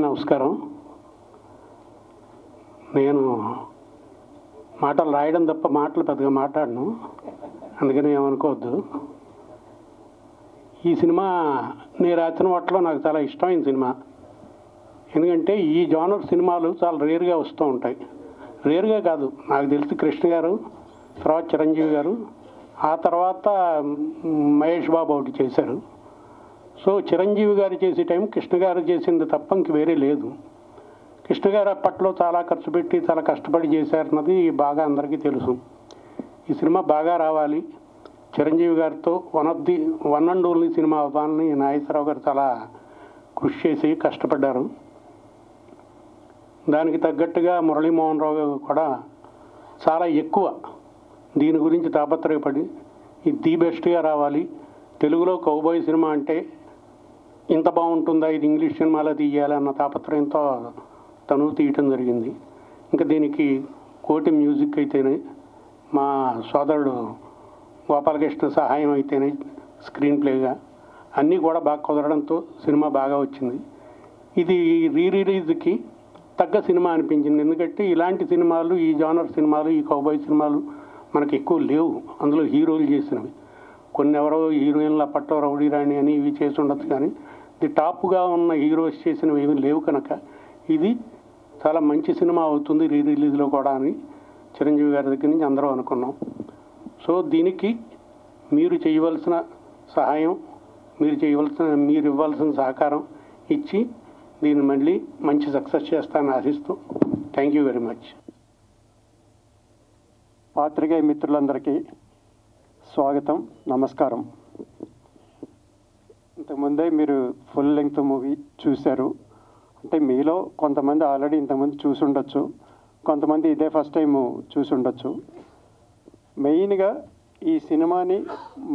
నమస్కారం. నేను మాటలు రాయడం తప్ప మాటలు పెద్దగా మాట్లాడను, అందుకని ఏమనుకోవద్దు. ఈ సినిమా నేను రాసిన వాటిలో నాకు చాలా ఇష్టమైన సినిమా. ఎందుకంటే ఈ జానర్ సినిమాలు చాలా రేర్గా వస్తూ ఉంటాయి. రేర్గా కాదు, నాకు తెలిసి కృష్ణ గారు, తర్వాత చిరంజీవి గారు, ఆ తర్వాత మహేష్ బాబు ఒకటి చేశారు. సో చిరంజీవి గారు చేసే టైం కృష్ణ గారు చేసింది తప్ప ఇంక వేరే లేదు. కృష్ణ గారు అప్పట్లో చాలా ఖర్చు పెట్టి చాలా కష్టపడి చేశారన్నది బాగా అందరికీ తెలుసు. ఈ సినిమా బాగా రావాలి, చిరంజీవి గారితో వన్ అండ్ ఓన్లీ సినిమా అవ్వాలని నాగేశ్వరరావు గారు చాలా కృషి చేసి కష్టపడ్డారు. దానికి తగ్గట్టుగా మురళీమోహన్ రావు గారు కూడా చాలా ఎక్కువ దీని గురించి తాపత్రయపడి ఇది ది బెస్ట్గా రావాలి, తెలుగులో కౌబాయ్ సినిమా అంటే ఇంత బాగుంటుందా, ఇది ఇంగ్లీష్ సినిమాలో తీయాలన్న తాపత్రయంతో తను తీయటం జరిగింది. ఇంకా దీనికి కోటి మ్యూజిక్ అయితేనే, మా సోదరుడు గోపాలకృష్ణ సహాయం అయితేనే, స్క్రీన్ ప్లేగా అన్నీ కూడా బాగా కుదరడంతో సినిమా బాగా వచ్చింది. ఇది రిలీజ్కి తగ్గ సినిమా అనిపించింది. ఎందుకంటే ఇలాంటి సినిమాలు, ఈ జానర్ సినిమాలు, ఈ కౌబాయ్ సినిమాలు మనకి ఎక్కువ లేవు. అందులో హీరోలు చేసినవి కొన్ని ఎవరో హీరోయిన్లు అప్పట్లో రౌడీ రాణి అని ఇవి చేసి ఉండొచ్చు, కానీ ఇది టాప్గా ఉన్న హీరోస్ చేసినవి ఏమీ లేవు. కనుక ఇది చాలా మంచి సినిమా అవుతుంది రిలీజ్లో కూడా అని చిరంజీవి గారి దగ్గర నుంచి అందరూ అనుకున్నాం. సో దీనికి మీరు చేయవలసిన సహాయం, మీరు ఇవ్వాల్సిన సహకారం ఇచ్చి దీన్ని మళ్ళీ మంచి సక్సెస్ చేస్తానని ఆశిస్తూ థ్యాంక్ యూ వెరీ మచ్. పాత్రికేయ మిత్రులందరికీ స్వాగతం, నమస్కారం. ఇంతకుముందే మీరు ఫుల్ లెంగ్త్ మూవీ చూశారు. అంటే మీలో కొంతమంది ఆల్రెడీ ఇంతకుముందు చూసి ఉండొచ్చు, కొంతమంది ఇదే ఫస్ట్ టైం చూసి ఉండొచ్చు. మెయిన్గా ఈ సినిమాని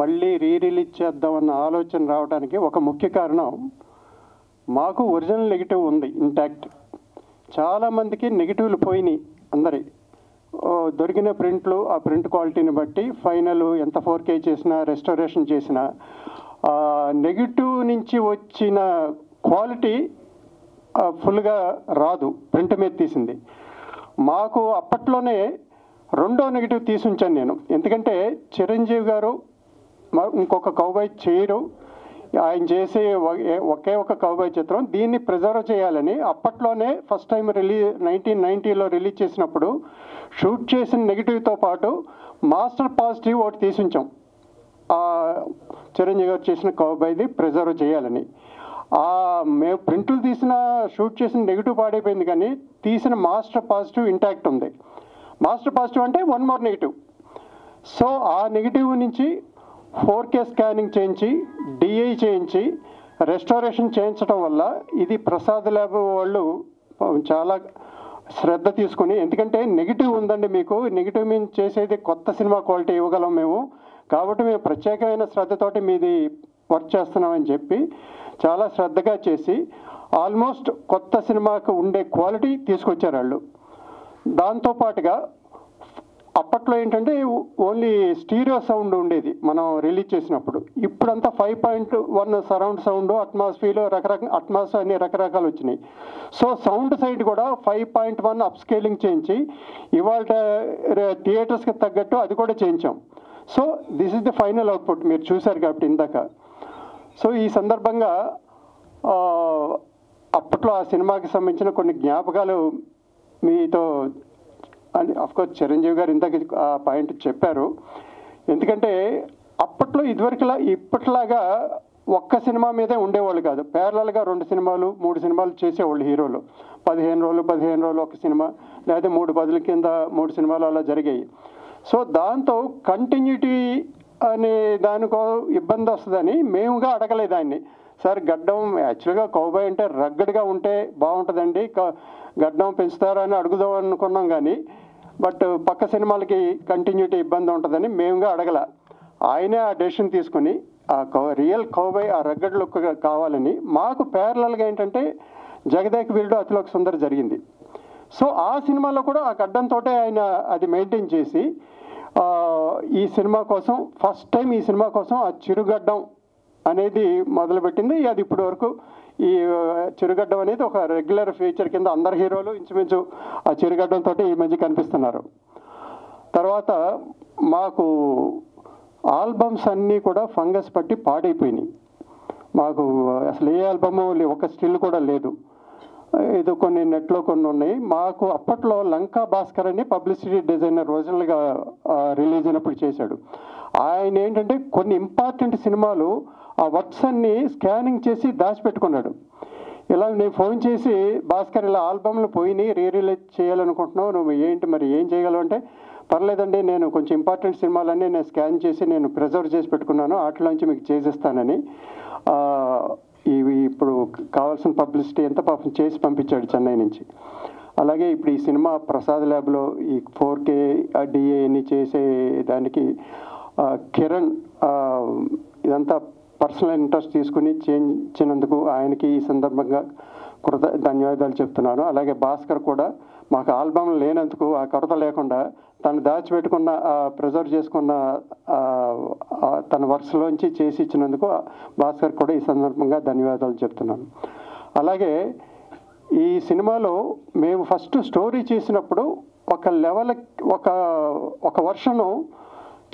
మళ్ళీ రిలీజ్ చేద్దామన్న ఆలోచన రావడానికి ఒక ముఖ్య కారణం, మాకు ఒరిజినల్ నెగిటివ్ ఉంది ఇంటాక్ట్. చాలామందికి నెగిటివ్లు పోయినాయి. అందరి దొరికిన ప్రింట్లు, ఆ ప్రింట్ క్వాలిటీని బట్టి ఫైనల్ ఎంత 4K చేసినా, రెస్టోరేషన్ చేసినా నెగిటివ్ నుంచి వచ్చిన క్వాలిటీ ఫుల్గా రాదు. ప్రింట్ మీద తీసింది. మాకు అప్పట్లోనే రెండో నెగిటివ్ తీసి ఉంచాను నేను. ఎందుకంటే చిరంజీవి గారు ఇంకొక కౌబాయ్ చేయరు, ఆయన చేసే ఒకే ఒక కౌబాయ్ చిత్రం, దీన్ని ప్రిజర్వ్ చేయాలని అప్పట్లోనే ఫస్ట్ టైం 1990లో రిలీజ్ చేసినప్పుడు షూట్ చేసిన నెగిటివ్తో పాటు మాస్టర్ పాజిటివ్ ఒకటి తీసి ఉంచాం. చిరంజీవి గారు చేసిన కౌబాయ్ది ప్రిజర్వ్ చేయాలని. మేము ప్రింట్లు తీసిన, షూట్ చేసిన నెగిటివ్ పాడైపోయింది, కానీ తీసిన మాస్టర్ పాజిటివ్ ఇంటాక్ట్ ఉంది. మాస్టర్ పాజిటివ్ అంటే వన్ మోర్ నెగిటివ్. సో ఆ నెగిటివ్ నుంచి 4K స్కానింగ్ చేయించి, డిఐ చేయించి, రెస్టోరేషన్ చేయించడం వల్ల ఇది ప్రసాద్ ల్యాబ్ వాళ్ళు చాలా శ్రద్ధ తీసుకుని, ఎందుకంటే నెగిటివ్ ఉందండి మీకు, నెగిటివ్ మేము చేసేది కొత్త సినిమా క్వాలిటీ ఇవ్వగలం మేము, కాబట్టి మేము ప్రత్యేకమైన శ్రద్ధతోటి మీది వర్క్ చేస్తున్నామని చెప్పి చాలా శ్రద్ధగా చేసి ఆల్మోస్ట్ కొత్త సినిమాకు ఉండే క్వాలిటీ తీసుకొచ్చారు వాళ్ళు. దాంతోపాటుగా అప్పట్లో ఏంటంటే ఓన్లీ స్టీరియో సౌండ్ ఉండేది మనం రిలీజ్ చేసినప్పుడు. ఇప్పుడంతా 5.1 సరౌండ్ సౌండ్, అట్మాస్ఫియర్, అట్మాస్ఫియర్ అన్ని రకరకాలు వచ్చినాయి. సో సౌండ్ సైడ్ కూడా 5.1 అప్ స్కేలింగ్ చేయించి ఇవాళ థియేటర్స్కి తగ్గట్టు అది కూడా చేయించాం. So this is the final output, మీరు చూశారు కాబట్టి ఇందాక. సో ఈ సందర్భంగా అప్పట్లో ఆ సినిమాకి సంబంధించిన కొన్ని జ్ఞాపకాలు మీతో, అని అఫ్కోర్స్ చిరంజీవి గారు ఇందాక ఆ పాయింట్ చెప్పారు. ఎందుకంటే అప్పట్లో ఇప్పట్లాగా ఒక్క సినిమా మీదే ఉండేవాళ్ళు కాదు. ప్యారలల్గా 2 సినిమాలు 3 సినిమాలు చేసేవాళ్ళు హీరోలు. 15 రోజులు ఒక సినిమా, లేదా 3 బదుల కింద 3 సినిమాలు అలా జరిగాయి. సో దాంతో కంటిన్యూటీ అనే దానికో ఇబ్బంది వస్తుందని మేముగా అడగలేదు ఆయన్ని. సార్ గడ్డం యాక్చువల్గా కౌబాయ్ అంటే రగ్గడ్గా ఉంటే బాగుంటుందండి, గడ్డం పెంచుతారని అడుగుదాం అనుకున్నాం, కానీ బట్ పక్క సినిమాలకి కంటిన్యూటీ ఇబ్బంది ఉంటుందని మేముగా అడగల. ఆయనే ఆ డెసిషన్ తీసుకుని ఆ రియల్ కౌబాయ్, ఆ రగ్గడ్ లుక్ కావాలని, మాకు ప్యారలల్గా ఏంటంటే జగదేక వీరుడు అతిలోక సుందరి జరిగింది. సో ఆ సినిమాలో కూడా ఆ గడ్డంతో ఆయన అది మెయింటైన్ చేసి ఈ సినిమా కోసం ఫస్ట్ టైం ఆ చిరుగడ్డం అనేది మొదలుపెట్టింది. అది ఇప్పటి వరకు ఈ చిరుగడ్డం అనేది ఒక రెగ్యులర్ ఫీచర్ కింద అందరు హీరోలు ఇంచుమించు ఆ చిరుగడ్డంతో ఈ మధ్య కనిపిస్తున్నారు. తర్వాత మాకు ఆల్బమ్స్ అన్నీ కూడా ఫంగస్ పట్టి పాడైపోయినాయి. మాకు అసలు ఏ ఆల్బము ఒక స్టిల్ కూడా లేదు. ఇది కొన్ని నెట్లో కొన్ని ఉన్నాయి. మాకు అప్పట్లో లంకా భాస్కర్ అని పబ్లిసిటీ డిజైనర్ ఒరిజినల్గా రిలీజ్ అయినప్పుడు చేశాడు. ఆయన ఏంటంటే కొన్ని ఇంపార్టెంట్ సినిమాలు ఆ వర్క్స్ అన్ని స్కానింగ్ చేసి దాచిపెట్టుకున్నాడు. ఇలా నేను ఫోన్ చేసి, భాస్కర్ ఇలా ఆల్బమ్లు పోయినాయి, రిలీజ్ చేయాలనుకుంటున్నావు, నువ్వు ఏంటి మరి ఏం చేయగలవు అంటే, పర్లేదండి నేను కొంచెం ఇంపార్టెంట్ సినిమాలన్నీ నేను స్కాన్ చేసి నేను ప్రిజర్వ్ చేసి పెట్టుకున్నాను, వాటిలోంచి మీకు చేసేస్తానని ఇవి ఇప్పుడు కావాల్సిన పబ్లిసిటీ అంతా పాపం చేసి పంపించాడు చెన్నై నుంచి. అలాగే ఇప్పుడు ఈ సినిమా ప్రసాద్ ల్యాబ్లో ఈ 4K డిఏని చేసే దానికి కిరణ్ ఇదంతా పర్సనల్ ఇంట్రెస్ట్ తీసుకుని చేయించినందుకు ఆయనకి ఈ సందర్భంగా ధన్యవాదాలు చెప్తున్నాను. అలాగే భాస్కర్ కూడా మాకు ఆల్బమ్ లేనందుకు ఆ కొరత లేకుండా తను దాచిపెట్టుకున్న ప్రిజర్వ్ చేసుకున్న తన వర్క్స్లోంచి చేసి ఇచ్చినందుకు భాస్కర్ కూడా ఈ సందర్భంగా ధన్యవాదాలు చెప్తున్నాను. అలాగే ఈ సినిమాలో మేము ఫస్ట్ స్టోరీ చేసినప్పుడు ఒక లెవెల్ ఒక వర్షను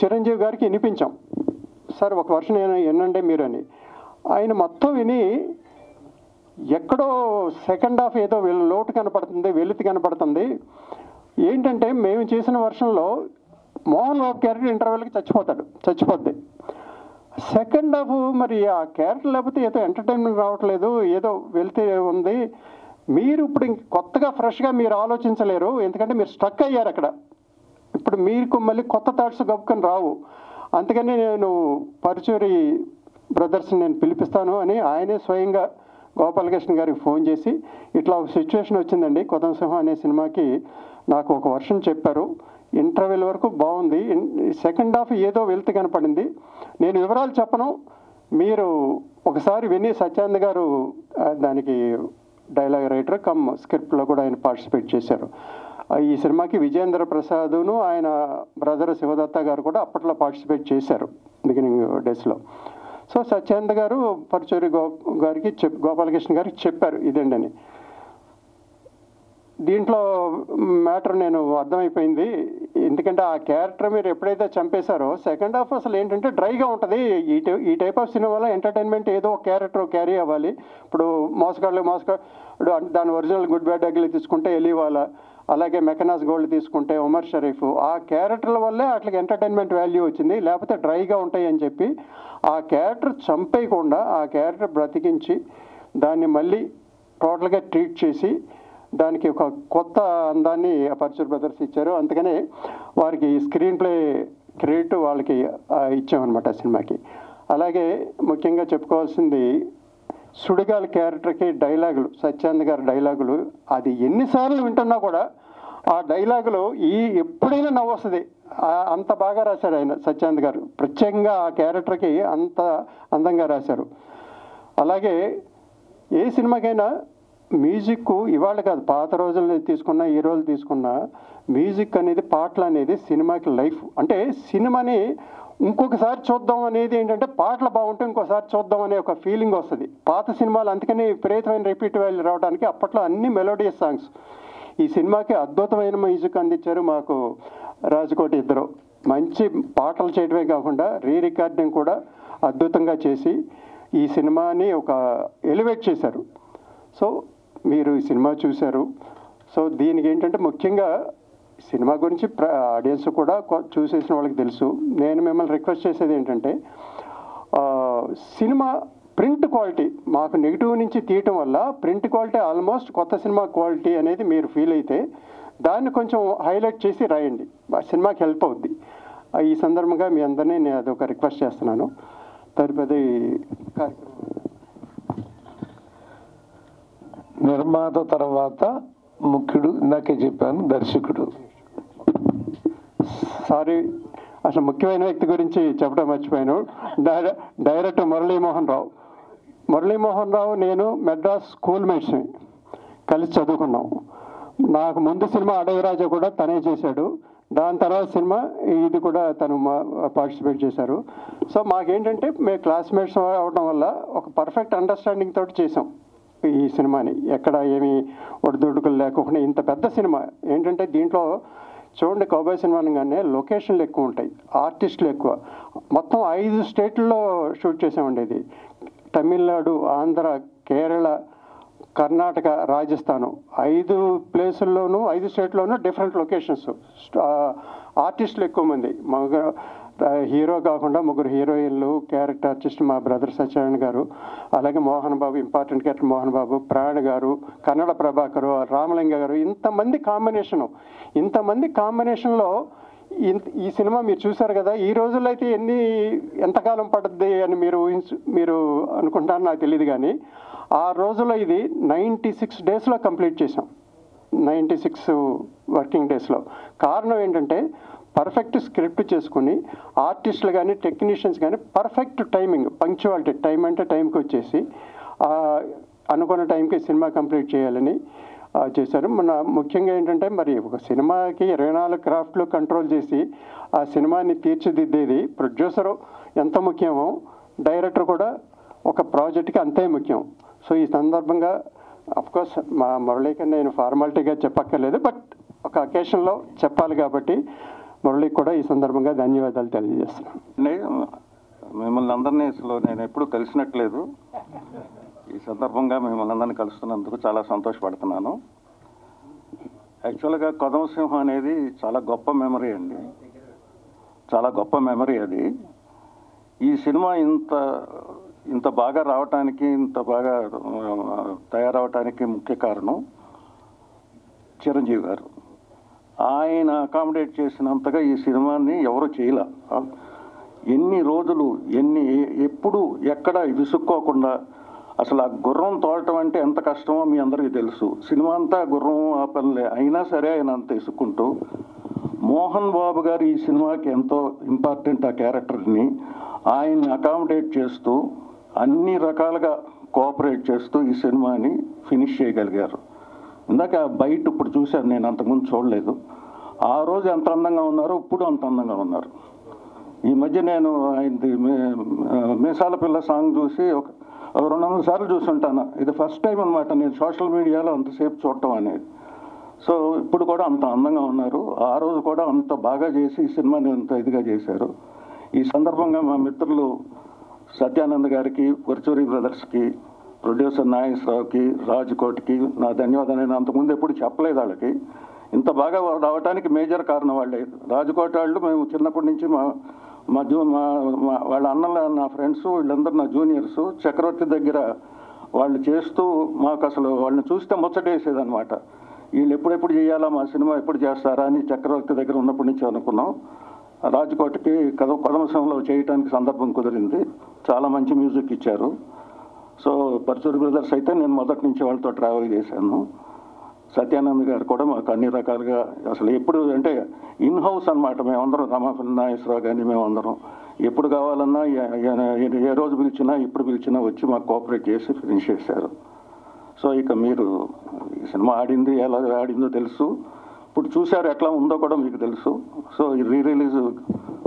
చిరంజీవి గారికి వినిపించాం. సార్ ఒక వర్షన్ వినండి మీరు అని. ఆయన మొత్తం విని ఎక్కడో సెకండ్ హాఫ్ ఏదో లోటు కనపడుతుంది, వెలితి కనపడుతుంది. ఏంటంటే మేము చేసిన వర్షన్లో Mohan Babu character ఇంటర్వెల్కి చచ్చిపోద్ది. Second half మరి ఆ క్యారెక్టర్ లేకపోతే ఏదో ఎంటర్టైన్మెంట్ రావట్లేదు, ఏదో వెలితి ఉంది. మీరు ఇప్పుడు కొత్తగా ఫ్రెష్గా మీరు ఆలోచించలేరు, ఎందుకంటే మీరు స్ట్రక్ అయ్యారు అక్కడ. ఇప్పుడు మీకు మళ్ళీ కొత్త థాట్స్ గబుకొని రావు. అందుకని నేను పరుచూరి బ్రదర్స్ని నేను పిలిపిస్తాను అని ఆయనే స్వయంగా గోపాలకృష్ణ గారికి ఫోన్ చేసి, ఇట్లా ఒక సిచ్యువేషన్ వచ్చిందండి, కొత్త సింహం అనే సినిమాకి నాకు ఒక వర్షన్ చెప్పారు, ఇంటర్వెల్ వరకు బాగుంది, సెకండ్ హాఫ్ ఏదో వెళ్తే కనపడింది, నేను వివరాలు చెప్పను, మీరు ఒకసారి విని. సత్యానంద్ గారు దానికి డైలాగ్ రైటర్ కమ్ స్క్రిప్ట్లో కూడా ఆయన పార్టిసిపేట్ చేశారు. ఈ సినిమాకి విజయేంద్ర ప్రసాద్ను ఆయన బ్రదర్ శివదత్త గారు కూడా అప్పట్లో పార్టిసిపేట్ చేశారు బిగినింగ్ డేస్లో. సో సత్యానంద్ గారు పరుచూరి గారికి గోపాలకృష్ణ గారికి చెప్పారు ఇదండి అని. దీంట్లో మ్యాటర్ నేను అర్థమైపోయింది, ఎందుకంటే ఆ క్యారెక్టర్ మీరు ఎప్పుడైతే చంపేశారో సెకండ్ హాఫ్ అసలు ఏంటంటే డ్రైగా ఉంటుంది. ఈ టైప్ ఆఫ్ సినిమాలో ఎంటర్టైన్మెంట్ ఏదో ఒక క్యారెక్టర్ క్యారీ అవ్వాలి. ఇప్పుడు మోసగాడు దాని ఒరిజినల్ గుడ్ బ్యాడ్ అగ్లీ తీసుకుంటే ఎలీవాలా, అలాగే మెకనాస్ గోల్డ్ తీసుకుంటే ఉమర్ షరీఫ్, ఆ క్యారెక్టర్ల వల్లే అట్లకి ఎంటర్టైన్మెంట్ వాల్యూ వచ్చింది, లేకపోతే డ్రైగా ఉంటాయి అని చెప్పి ఆ క్యారెక్టర్ చంపేయకుండా ఆ క్యారెక్టర్ బ్రతికించి దాన్ని మళ్ళీ టోటల్గా ట్రీట్ చేసి దానికి ఒక కొత్త అందాన్ని పరుచూరి బ్రదర్స్ ఇచ్చారు. అందుకనే వారికి స్క్రీన్ ప్లే క్రెడిట్ వాళ్ళకి ఇచ్చామన్నమాట సినిమాకి. అలాగే ముఖ్యంగా చెప్పుకోవాల్సింది సుడిగాలి క్యారెక్టర్కి డైలాగులు, సత్యానంద్ గారి డైలాగులు, అది ఎన్నిసార్లు వింటున్నా కూడా ఆ డైలాగులు ఎప్పుడైనా నవ్వు వస్తుంది, అంత బాగా రాశారు ఆయన సత్యానంద్ గారు. ప్రత్యేకంగా ఆ క్యారెక్టర్కి అంత అందంగా రాశారు. అలాగే ఏ సినిమాకైనా మ్యూజిక్ ఇవాళ కాదు, పాత రోజుల్లో తీసుకున్నా ఈ రోజులు తీసుకున్నా మ్యూజిక్ అనేది, పాటలు అనేది సినిమాకి లైఫ్. అంటే సినిమాని ఇంకొకసారి చూద్దాం అనేది ఏంటంటే పాటలు బాగుంటే ఇంకోసారి చూద్దాం అనే ఒక ఫీలింగ్ వస్తుంది. పాత సినిమాలు అందుకని విపరీతమైన రిపీట్ వాల్యూ రావడానికి అప్పట్లో అన్ని మెలోడియస్ సాంగ్స్. ఈ సినిమాకి అద్భుతమైన మ్యూజిక్ అందించారు మాకు రాజకోటి ఇద్దరు. మంచి పాటలు చేయడమే కాకుండా రికార్డింగ్ కూడా అద్భుతంగా చేసి ఈ సినిమాని ఒక ఎలివేట్ చేశారు. సో మీరు ఈ సినిమా చూశారు. సో దీనికి ఏంటంటే ముఖ్యంగా సినిమా గురించి ఆడియన్స్ కూడా చూసేసిన వాళ్ళకి తెలుసు. నేను మిమ్మల్ని రిక్వెస్ట్ చేసేది ఏంటంటే సినిమా ప్రింట్ క్వాలిటీ మాకు నెగిటివ్ నుంచి తీయటం వల్ల ప్రింట్ క్వాలిటీ ఆల్మోస్ట్ కొత్త సినిమా క్వాలిటీ అనేది మీరు ఫీల్ అయితే దాన్ని కొంచెం హైలైట్ చేసి రాయండి, సినిమాకి హెల్ప్ అవుద్ది. ఈ సందర్భంగా మీ అందరినీ నేను అదొక రిక్వెస్ట్ చేస్తున్నాను. తదుపరి కార్యక్రమం నిర్మాత తర్వాత ముఖ్యుడు, ఇందాకే చెప్పాను, దర్శకుడు. సారీ, అసలు ముఖ్యమైన వ్యక్తి గురించి చెప్పడం మర్చిపోయాను. డైరెక్టర్ మురళీమోహన్ రావు నేను మెడ్రాస్ స్కూల్ మేట్స్ని కలిసి చదువుకున్నాం. నాకు ముందు సినిమా అడవిరాజా కూడా తనే చేశాడు, దాని తర్వాత సినిమా ఇది కూడా తను పార్టిసిపేట్ చేశారు. సో మాకేంటంటే మేము క్లాస్మేట్స్ అవడం వల్ల ఒక పర్ఫెక్ట్ అండర్స్టాండింగ్ తోటి చేసాం ఈ సినిమాని. ఎక్కడ ఏమి ఒడిదుడుకులు లేకుండా ఇంత పెద్ద సినిమా ఏంటంటే దీంట్లో చూడండి, కౌబాయ్ సినిమా అనగానే లొకేషన్లు ఎక్కువ ఉంటాయి, ఆర్టిస్టులు ఎక్కువ. మొత్తం 5 స్టేట్లలో షూట్ చేసామండి. ఇది తమిళనాడు, ఆంధ్ర, కేరళ, కర్ణాటక, రాజస్థాను 5 ప్లేసుల్లోనూ 5 స్టేట్లోనూ డిఫరెంట్ లొకేషన్స్. ఆర్టిస్టులు ఎక్కువ మంది. హీరో కాకుండా 3 హీరోయిన్లు, క్యారెక్టర్ ఆర్టిస్ట్ మా బ్రదర్ సత్యనారాయణ గారు, అలాగే Mohan Babu, important character Mohan Babu, PRAN గారు, కన్నడ ప్రభాకరు, రామలింగ గారు, ఇంతమంది కాంబినేషన్లో ఈ సినిమా మీరు చూశారు కదా. ఈ రోజుల్లో అయితే ఎంతకాలం పడుద్ది అని మీరు అనుకుంటారని నాకు తెలియదు, కానీ ఆ రోజుల్లో ఇది 96 డేస్లో కంప్లీట్ చేసాం. 96 వర్కింగ్ డేస్లో. కారణం ఏంటంటే పర్ఫెక్ట్ స్క్రిప్ట్ చేసుకుని ఆర్టిస్టులు కానీ టెక్నీషియన్స్ కానీ పర్ఫెక్ట్ టైమింగ్, పంక్చువాలిటీ, టైం అంటే టైంకి వచ్చేసి అనుకున్న టైంకి సినిమా కంప్లీట్ చేయాలని చేశారు. ముఖ్యంగా ఏంటంటే మరి ఒక సినిమాకి 24 క్రాఫ్ట్లు కంట్రోల్ చేసి ఆ సినిమాని తీర్చిదిద్దేది ప్రొడ్యూసరు ఎంత ముఖ్యమో డైరెక్టర్ కూడా ఒక ప్రాజెక్ట్కి అంతే ముఖ్యం. సో ఈ సందర్భంగా అఫ్కోర్స్ మా మురళీకి నేను ఫార్మాలిటీగా చెప్పక్కర్లేదు, బట్ ఒక అకేషన్లో చెప్పాలి కాబట్టి మురళీకి కూడా ఈ సందర్భంగా ధన్యవాదాలు తెలియజేస్తున్నాను. మిమ్మల్ని అందరినీ అసలు నేను ఎప్పుడు కలిసినట్లేదు. ఈ సందర్భంగా మిమ్మల్ని అందరినీ కలుస్తున్నందుకు చాలా సంతోషపడుతున్నాను. యాక్చువల్గా కొదమసింహం అనేది చాలా గొప్ప మెమరీ అండి, చాలా గొప్ప మెమరీ అది. ఈ సినిమా ఇంత బాగా రావటానికి, ఇంత బాగా తయారవటానికి ముఖ్య కారణం చిరంజీవి గారు. ఆయన అకామిడేట్ చేసినంతగా ఈ సినిమాని ఎవరు చేయలే. ఎన్ని రోజులు ఎప్పుడు ఎక్కడ విసుక్కోకుండా, అసలు ఆ గుర్రం తోడటం అంటే ఎంత కష్టమో మీ అందరికీ తెలుసు. సినిమా అంతా గుర్రం ఆ పనులే, అయినా సరే ఆయన అంత ఇసుక్కుంటూ మోహన్ బాబు గారు ఈ సినిమాకి ఎంతో ఇంపార్టెంట్ ఆ క్యారెక్టర్ని ఆయన్ని అకామిడేట్ చేస్తూ అన్ని రకాలుగా కోఆపరేట్ చేస్తూ ఈ సినిమాని ఫినిష్ చేయగలిగారు. ఇందాక బయట ఇప్పుడు చూశాను, నేను అంతకుముందు చూడలేదు. ఆ రోజు ఎంత అందంగా ఉన్నారో ఇప్పుడు అంత అందంగా ఉన్నారు. ఈ మధ్య నేను ఆయనది మీసాల పిల్ల సాంగ్ చూసి ఒక 200 సార్లు చూసుంటాను. ఇది ఫస్ట్ టైం అనమాట నేను సోషల్ మీడియాలో అంతసేపు చూడటం అనేది. సో ఇప్పుడు కూడా అంత అందంగా ఉన్నారు. ఆ రోజు కూడా అంత బాగా చేసి ఈ సినిమాని అంత ఇదిగా చేశారు. ఈ సందర్భంగా మా మిత్రులు సత్యానంద్ గారికి, పరుచూరి బ్రదర్స్కి, ప్రొడ్యూసర్ నాగేశ్వరరావుకి, రాజ్కోట్కి నా ధన్యవాదాలు. నేను అంతకుముందు ఎప్పుడు చెప్పలేదు వాళ్ళకి. ఇంత బాగా రావడానికి మేజర్ కారణం వాళ్ళే. రాజ్కోట్ వాళ్ళు మేము చిన్నప్పటి నుంచి వాళ్ళ అన్నల నా ఫ్రెండ్స్, వీళ్ళందరూ నా జూనియర్స్. చక్రవర్తి దగ్గర వాళ్ళు చేస్తూ మాకు అసలు వాళ్ళని చూస్తే ముచ్చటేసేదనమాట. వీళ్ళు ఎప్పుడెప్పుడు చేయాలా, మా సినిమా ఎప్పుడు చేస్తారా అని చక్రవర్తి దగ్గర ఉన్నప్పటి నుంచి అనుకున్నాం. రాజ్కోట్కి కొదమసింహంలో చేయడానికి సందర్భం కుదిరింది. చాలా మంచి మ్యూజిక్ ఇచ్చారు. సో పరుచూరి బ్రదర్స్ అయితే నేను మొదటి నుంచి వాళ్ళతో ట్రావెల్ చేశాను. సత్యానంద్ గారు కూడా మాకు అన్ని రకాలుగా అసలు ఎప్పుడు అంటే ఇన్ హౌస్ అనమాట. మేమందరం రామాఫిల్ నాగేశ్వరరావు కానీ మేమందరం ఎప్పుడు కావాలన్నా ఏ రోజు పిలిచినా ఎప్పుడు పిలిచినా వచ్చి మాకు కోఆపరేట్ చేసి ఫినిష్ చేశారు. సో ఇక మీరు ఈ సినిమా ఆడింది ఎలా ఆడిందో తెలుసు, ఇప్పుడు చూశారు ఎట్లా ఉందో కూడా మీకు తెలుసు. సో ఈ రిలీజ్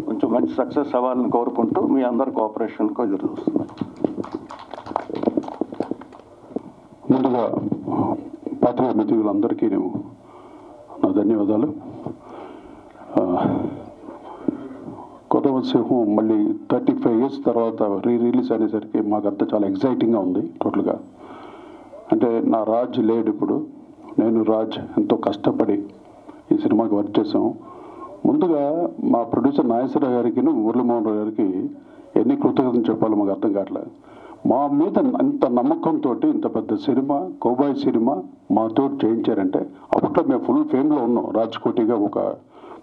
కొంచెం మంచి సక్సెస్ అవ్వాలని కోరుకుంటూ మీ అందరి కోఆపరేషన్కు ఎదురు చూస్తున్నాను. ముందుగా పాత్రికా మిత్రులందరికీ నా ధన్యవాదాలు. కొదమసింహం మళ్ళీ 35 years తర్వాత రిలీజ్ అనేసరికి మాకంతా చాలా ఎగ్జైటింగ్గా ఉంది. టోటల్గా అంటే నా రాజ్ లేడు ఇప్పుడు, నేను రాజ్ ఎంతో కష్టపడి ఈ సినిమాకి వర్క్ చేసాం. ముందుగా మా ప్రొడ్యూసర్ నాగేశ్వరరావు గారికి, మురళీమోహన్ రావు గారికి ఎన్ని కృతజ్ఞతలు చెప్పాలో మాకు అర్థం కావట్లేదు. మా మీద అంత నమ్మకంతో ఇంత పెద్ద సినిమా, కౌబాయ్ సినిమా మాతో చేయించారంటే అప్పట్లో మేము ఫుల్ ఫేమ్లో ఉన్నాం. రాజ్కోటిగా ఒక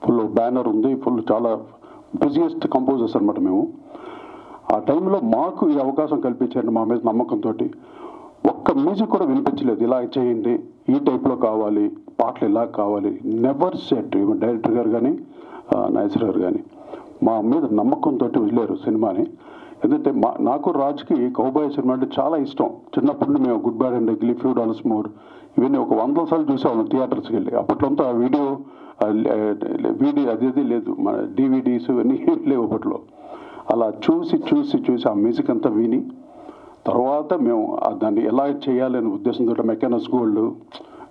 ఫుల్ బ్యానర్ ఉంది, ఫుల్ చాలా బిజియెస్ట్ కంపోజర్స్ అనమాట మేము. ఆ టైంలో మాకు ఈ అవకాశం కల్పించారండి మా మీద నమ్మకంతో. ఒక్క మ్యూజిక్ కూడా వినిపించలేదు, ఇలా చేయండి, ఈ టైప్లో కావాలి, పాటలు ఇలా కావాలి, నెవర్ సెట్. డైరెక్టర్ గారు కానీ నాగేశ్వర గారు కానీ మా మీద నమ్మకంతో వెళ్ళారు సినిమాని. ఎందుకంటే నాకు రాజ్కి కౌబాయ్ సినిమా అంటే చాలా ఇష్టం. చిన్నప్పటి నుండి మేము good bad and ugly, few dollars more ఇవన్నీ ఒక 100 సార్లు చూసేవాళ్ళం థియేటర్స్కి వెళ్ళి. అప్పట్లో అంతా వీడియో అదేది లేదు, మన డివిడీస్ ఇవన్నీ లేవు అప్పట్లో. అలా చూసి ఆ మ్యూజిక్ అంతా విని తర్వాత మేము దాన్ని ఎలా చేయాలనే ఉద్దేశంతో Mackenna's Gold,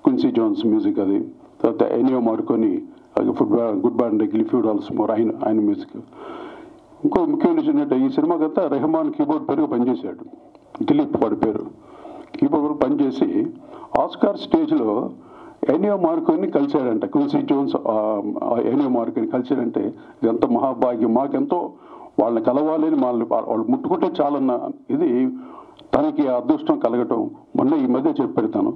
Quincy Jones music, అది తర్వాత Ennio Morricone good bad and గిలిఫ్యూ డాల్స్ మోర్ ఆయన మ్యూజిక్. ఇంకో ముఖ్యమైన విషయం ఏంటంటే ఈ సినిమాకి అంతా రెహమాన్ కీబోర్డ్ పేరుగా పనిచేశాడు. దిలీప్ వాడి పేరు కీబోర్డ్ పేరు పనిచేసి ఆస్కార్ స్టేజ్లో ఎనియో మార్కొని కలిశాడంట. క్విన్సీ జోన్స్ ఎనియో మార్కొని కలిశాడంటే ఇదంతా మహాభాగ్యం, మాకెంతో వాళ్ళని కలవాలని వాళ్ళు ముట్టుకుంటే చాలన్న ఇది తనకి అదృష్టం కలగటం. మొన్న ఈ మధ్య చెప్పెడతాను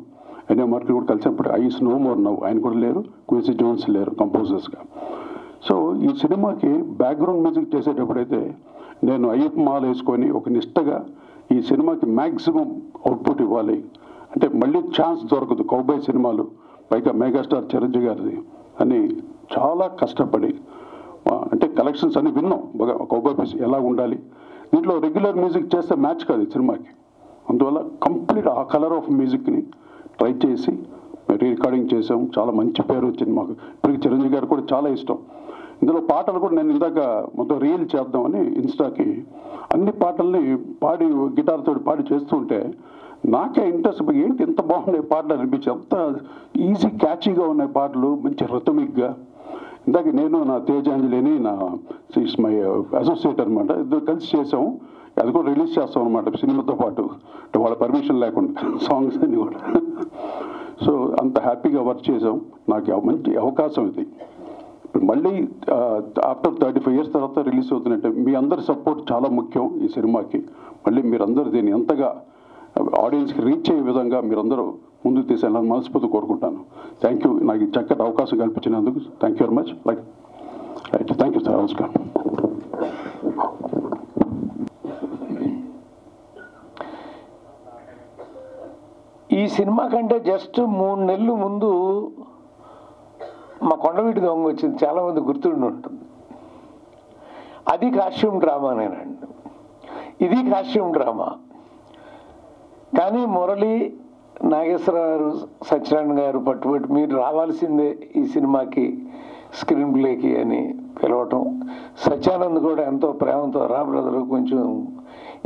ఎనియో మార్కొని కూడా కలిసినప్పుడు ఐస్ నో మోర్ నవ్వు ఆయన కూడా లేరు, క్విన్సీ జోన్స్ లేరు కంపోజర్స్గా. సో ఈ సినిమాకి బ్యాక్గ్రౌండ్ మ్యూజిక్ చేసేటప్పుడైతే నేను అయ్యప్ప మాల వేసుకొని ఒక నిష్టగా ఈ సినిమాకి మ్యాక్సిమం అవుట్పుట్ ఇవ్వాలి, అంటే మళ్ళీ ఛాన్స్ దొరకదు కౌబాయ్ సినిమాలు, పైగా మెగాస్టార్ చిరంజీవి గారిది అని చాలా కష్టపడి అంటే కలెక్షన్స్ అన్ని విన్నాం బాగా కౌబాయ్ పీస్ ఎలా ఉండాలి. దీంట్లో రెగ్యులర్ మ్యూజిక్ చేస్తే మ్యాచ్ కాదు ఈ సినిమాకి, అందువల్ల కంప్లీట్ ఆ కలర్ ఆఫ్ మ్యూజిక్ని ట్రై చేసి రికార్డింగ్ చేసాం. చాలా మంచి పేరు వచ్చింది మాకు. ఇప్పటికి చిరంజీవి గారు కూడా చాలా ఇష్టం. ఇందులో పాటలు కూడా నేను ఇందాక మొత్తం రీల్ చేద్దామని ఇన్స్టాకి అన్ని పాటల్ని పాడి గిటార్తో పాడి చేస్తుంటే నాకే ఇంట్రెస్ట్, ఏంటి ఎంత బాగున్నాయి పాటలు అనిపించి, అంత ఈజీ క్యాచీగా ఉన్నాయి పాటలు, మంచి రిథమిక్గా. ఇందాక నేను నా తేజాంజలిని నా మై అసోసియేట్ అనమాట, ఇద్దరు కలిసి చేసాము. అది కూడా రిలీజ్ చేస్తాం అనమాట సినిమాతో పాటు, అంటే వాళ్ళ పర్మిషన్ లేకుండా సాంగ్స్ అన్ని కూడా. సో అంత హ్యాపీగా వర్క్ చేసాం. నాకు మంచి అవకాశం ఇది. మళ్ళీ ఆఫ్టర్ 35 years తర్వాత రిలీజ్ అవుతున్నట్టే మీ అందరి సపోర్ట్ చాలా ముఖ్యం ఈ సినిమాకి. మళ్ళీ మీరందరూ దీన్ని ఎంతగా ఆడియన్స్కి రీచ్ అయ్యే విధంగా మీరందరూ ముందుకు తీసేయాలని మనస్ఫూర్తి కోరుకుంటాను. థ్యాంక్ యూ, నాకు చక్కటి అవకాశం కల్పించినందుకు thank you very much. Right, thank you sir. నమస్కారం. ఈ సినిమా కంటే జస్ట్ 3 నెలలు ముందు మా కొండవీటి దొంగ వచ్చింది, చాలామంది గుర్తుండి ఉంటుంది. అది కాస్ట్యూమ్ డ్రామానేనండి, ఇది కాస్ట్యూమ్ డ్రామా. కానీ మురళి, నాగేశ్వరరావు గారు, సత్యనారాయణ గారు పట్టుబట్టి మీరు రావాల్సిందే ఈ సినిమాకి స్క్రీన్ ప్లేకి అని పిలవటం, సత్యానంద్ కూడా ఎంతో ప్రేమతో రా బ్రదరు కొంచెం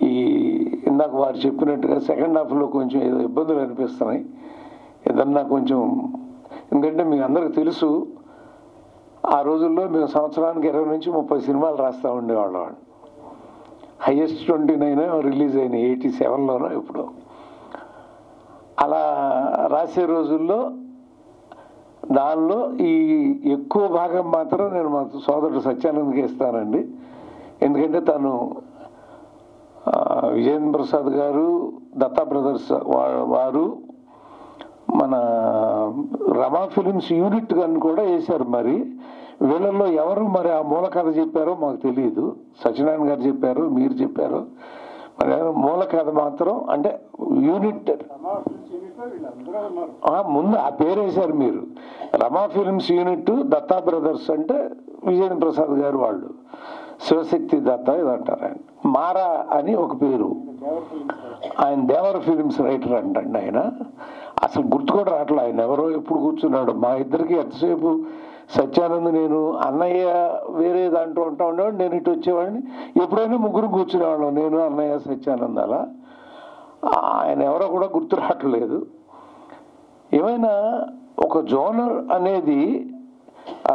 ఈ ఇందాక వారు చెప్పినట్టుగా సెకండ్ హాఫ్లో కొంచెం ఏదో ఇబ్బందులు అనిపిస్తున్నాయి ఏదన్నా కొంచెం, ఎందుకంటే మీకు అందరికి తెలుసు ఆ రోజుల్లో మేము సంవత్సరానికి 20 నుంచి 30 సినిమాలు రాస్తూ ఉండేవాళ్ళం. హైయెస్ట్ 29 రిలీజ్ అయినాయి 87లోనో ఇప్పుడు. అలా రాసే రోజుల్లో దానిలో ఈ ఎక్కువ భాగం మాత్రం నేను మా సోదరుడు సత్యానంద్కి ఇస్తానండి. ఎందుకంటే తను విజయేంద్ర ప్రసాద్ గారు, దత్తా బ్రదర్స్ వారు మన రమా ఫిలిమ్స్ యూనిట్ అని కూడా వేశారు. మరి వీళ్ళల్లో ఎవరు మరి ఆ మూల కథ చెప్పారో మాకు తెలియదు. సత్యనారాయణ గారు చెప్పారు, మీరు చెప్పారు. మరి మూల కథ మాత్రం అంటే యూనిట్ ముందు ఆ పేరు వేశారు మీరు. రమా ఫిలిమ్స్ యూనిట్, దత్తా బ్రదర్స్ అంటే విజయేంద్ర ప్రసాద్ గారు వాళ్ళు, శివశక్తి దత్త ఇది అంటారు. ఆయన మారా అని ఒక పేరు, ఆయన దేవర ఫిలిమ్స్ రైటర్ అంటండి. ఆయన అసలు గుర్తు కూడా రావట్లే ఆయన ఎవరో ఎప్పుడు కూర్చున్నాడు. మా ఇద్దరికి ఎంతసేపు సత్యానంద్ నేను అన్నయ్య వేరే దాంట్లో ఉంటా ఉండేవాడు, నేను ఇటు వచ్చేవాడిని. ఎప్పుడైనా ముగ్గురు కూర్చునేవాళ్ళం, నేను అన్నయ్య సత్యానంద్. అలా ఆయన ఎవరో కూడా గుర్తు రావట్లేదు. ఏమైనా ఒక జోనర్ అనేది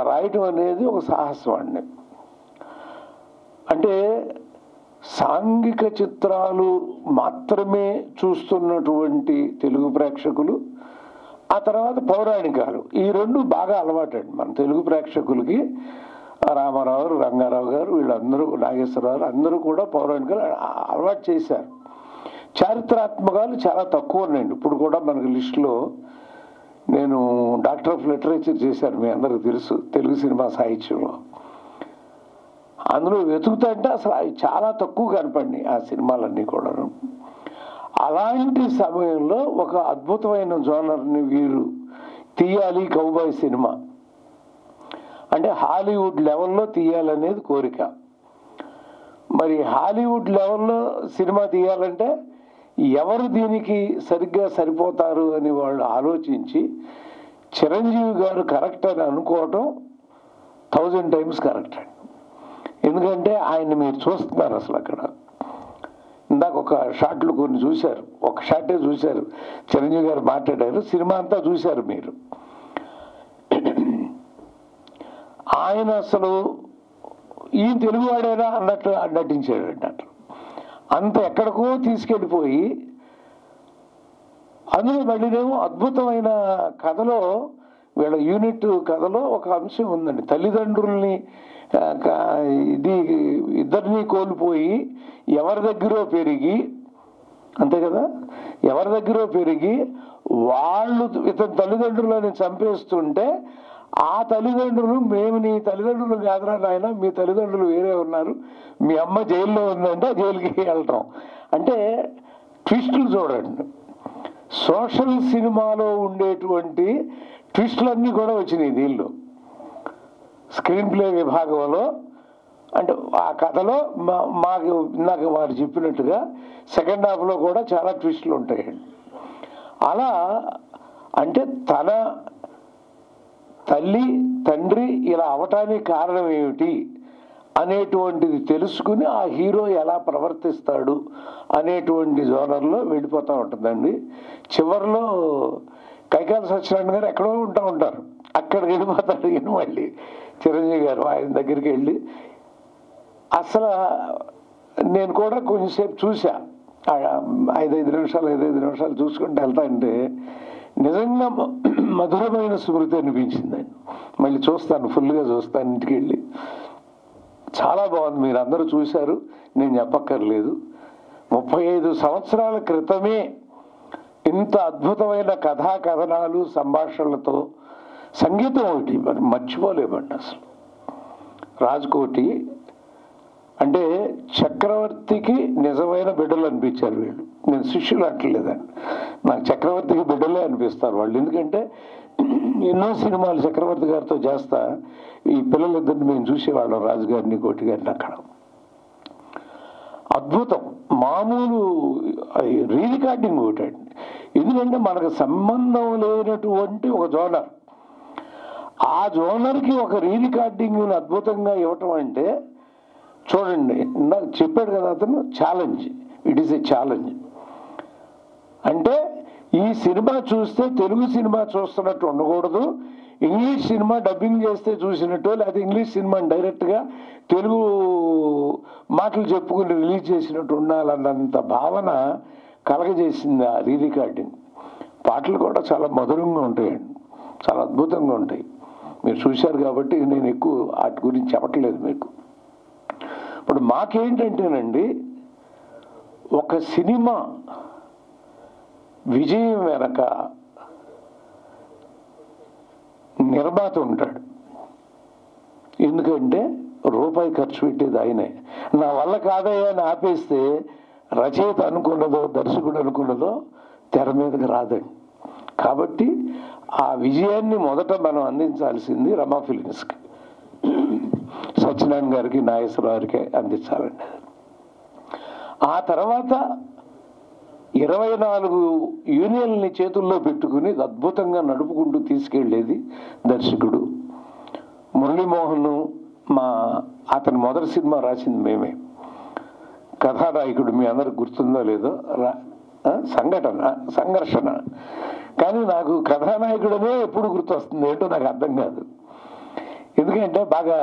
రాయటం అనేది ఒక సాహసం అండి. అంటే సాంఘిక చిత్రాలు మాత్రమే చూస్తున్నటువంటి తెలుగు ప్రేక్షకులు, ఆ తర్వాత పౌరాణికాలు, ఈ రెండు బాగా అలవాటండి మన తెలుగు ప్రేక్షకులకి. రామారావు, రంగారావు గారు వీళ్ళందరూ, నాగేశ్వరరావు అందరూ కూడా పౌరాణికాలు అలవాటు చేశారు. చారిత్రాత్మకాలు చాలా తక్కువ ఉన్నాయండి ఇప్పుడు కూడా మనకి లిస్టులో. నేను డాక్టర్ ఆఫ్ లిటరేచర్ చేశాను, మీ అందరికీ తెలుసు, తెలుగు సినిమా సాహిత్యంలో. అందులో వెతుకుతుంటే అసలు అవి చాలా తక్కువ కనపడినాయి ఆ సినిమాలన్నీ కూడా. అలాంటి సమయంలో ఒక అద్భుతమైన జోనర్ని వీరు తీయాలి కౌబాయ్ సినిమా అంటే హాలీవుడ్ లెవెల్లో తీయాలనేది కోరిక. మరి హాలీవుడ్ లెవెల్లో సినిమా తీయాలంటే ఎవరు దీనికి సరిగ్గా సరిపోతారు అని వాళ్ళు ఆలోచించి చిరంజీవి గారు కరెక్ట్ అని అనుకోవటం 1000 times కరెక్ట్ అండి. ఎందుకంటే ఆయన్ని మీరు చూస్తున్నారు అసలు అక్కడ. ఇందాక ఒక షాట్లు కొన్ని చూశారు, ఒక షాటే చూశారు. చిరంజీవి గారు మాట్లాడారు, సినిమా అంతా చూశారు మీరు. ఆయన అసలు ఈయన తెలుగువాడేనా అన్నట్టు నటించాడు అన్నట్టు. అంత ఎక్కడికో తీసుకెళ్ళిపోయి అందులో మళ్ళీనేమో అద్భుతమైన కథలో, వీళ్ళ యూనిట్ కథలో ఒక అంశం ఉందండి. తల్లిదండ్రుల్ని ఇద్దరిని కోల్పోయి ఎవరి దగ్గరో పెరిగి, అంతే కదా, ఎవరి దగ్గరో పెరిగి వాళ్ళు ఇతని తల్లిదండ్రులని చంపేస్తుంటే ఆ తల్లిదండ్రులు, మేము నీ తల్లిదండ్రులు కాదురా నాయన, మీ తల్లిదండ్రులు వేరే ఉన్నారు, మీ అమ్మ జైల్లో ఉందంటే జైలుకి వెళ్ళటం. అంటే ట్విస్టులు చూడండి. సోషల్ సినిమాలో ఉండేటువంటి ట్విస్టులన్నీ కూడా వచ్చినాయి దీనిలో. స్క్రీన్ ప్లే విభాగంలో అంటే ఆ కథలో మాకు ఇందాక వారు చెప్పినట్టుగా సెకండ్ హాఫ్లో కూడా చాలా ట్విస్టులు ఉంటాయండి. అలా అంటే తన తల్లి తండ్రి ఇలా అవటానికి కారణం ఏమిటి అనేటువంటిది తెలుసుకుని ఆ హీరో ఎలా ప్రవర్తిస్తాడు అనేటువంటి జోనర్లో వెళ్ళిపోతూ ఉంటుందండి. చివరిలో కైకాల సత్యనారాయణ గారు ఎక్కడో ఉంటారు, అక్కడికి వెళ్ళిపోతాడు. ఈయన మళ్ళీ చిరంజీవి గారు ఆయన దగ్గరికి వెళ్ళి, అసలు నేను కూడా కొంచెంసేపు చూసా, 5-5 నిమిషాలు చూసుకుంటూ వెళ్తా అంటే నిజంగా మధురమైన స్మృతి అనిపించిందండి. మళ్ళీ చూస్తాను, ఫుల్గా చూస్తాను ఇంటికి వెళ్ళి. చాలా బాగుంది, మీరు అందరూ చూశారు, నేను చెప్పక్కర్లేదు. 35 సంవత్సరాల క్రితమే ఇంత అద్భుతమైన కథా కథనాలు సంభాషణలతో సంగీతం ఒకటి మరి మర్చిపోలేమండి. అసలు రాజ్కోటి అంటే చక్రవర్తికి నిజమైన బిడ్డలు అనిపించారు వీళ్ళు. నేను శిష్యులు అంటలేదండి, నాకు చక్రవర్తికి బిడ్డలే అనిపిస్తారు వాళ్ళు. ఎందుకంటే ఎన్నో సినిమాలు చక్రవర్తి గారితో చేస్తా ఈ పిల్లలిద్దరిని మేము చూసేవాళ్ళం, రాజు గారిని, కోటి గారిని. అక్కడ అద్భుతం, మామూలు రీ రికార్డింగ్ ఒకటండి. ఎందుకంటే మనకు సంబంధం లేనటువంటి ఒక జోనర్, ఆ జోనర్కి ఒక రీ రికార్డింగ్ అద్భుతంగా ఇవ్వటం అంటే చూడండి. నాకు చెప్పాడు కదా అతను, challenge, it is a challenge. అంటే ఈ సినిమా చూస్తే తెలుగు సినిమా చూస్తున్నట్టు ఉండకూడదు, ఇంగ్లీష్ సినిమా డబ్బింగ్ చేస్తే చూసినట్టు, లేకపోతే ఇంగ్లీష్ సినిమాని డైరెక్ట్గా తెలుగు మాటలు చెప్పుకుని రిలీజ్ చేసినట్టు ఉండాలన్నంత భావన కలగజేసింది ఆ రీ రికార్డింగ్. పాటలు కూడా చాలా మధురంగా ఉంటాయండి, చాలా అద్భుతంగా ఉంటాయి. మీరు చూశారు కాబట్టి నేను ఎక్కువ వాటి గురించి చెప్పట్లేదు మీకు. ఇప్పుడు మాకేంటంటేనండి, ఒక సినిమా విజయం వెనక నిర్మాత ఉంటాడు. ఎందుకంటే రూపాయి ఖర్చు పెట్టేది ఆయనే. నా వల్ల కాదయ్యా అని ఆపేస్తే రచయిత అనుకున్నదో దర్శకుడు అనుకున్నదో తెర మీదకి రాదండి. కాబట్టి ఆ విజయాన్ని మొదట మనం అందించాల్సింది రమా ఫిలిమ్స్కి, సత్యనారాయణ గారికి, నాగేశ్వరరావు గారికి అందించాలండి. ఆ తర్వాత 24 యూనియన్ని చేతుల్లో పెట్టుకుని అద్భుతంగా నడుపుకుంటూ తీసుకెళ్లేది దర్శకుడు మురళీమోహన్. అతని మొదటి సినిమా రాసింది మేమే. కథానాయకుడు మీ అందరికి గుర్తుందో లేదో, సంఘర్షణ. కానీ నాకు కథానాయకుడనే ఎప్పుడు గుర్తొస్తుంది ఏంటో నాకు అర్థం కాదు. ఎందుకంటే బాగా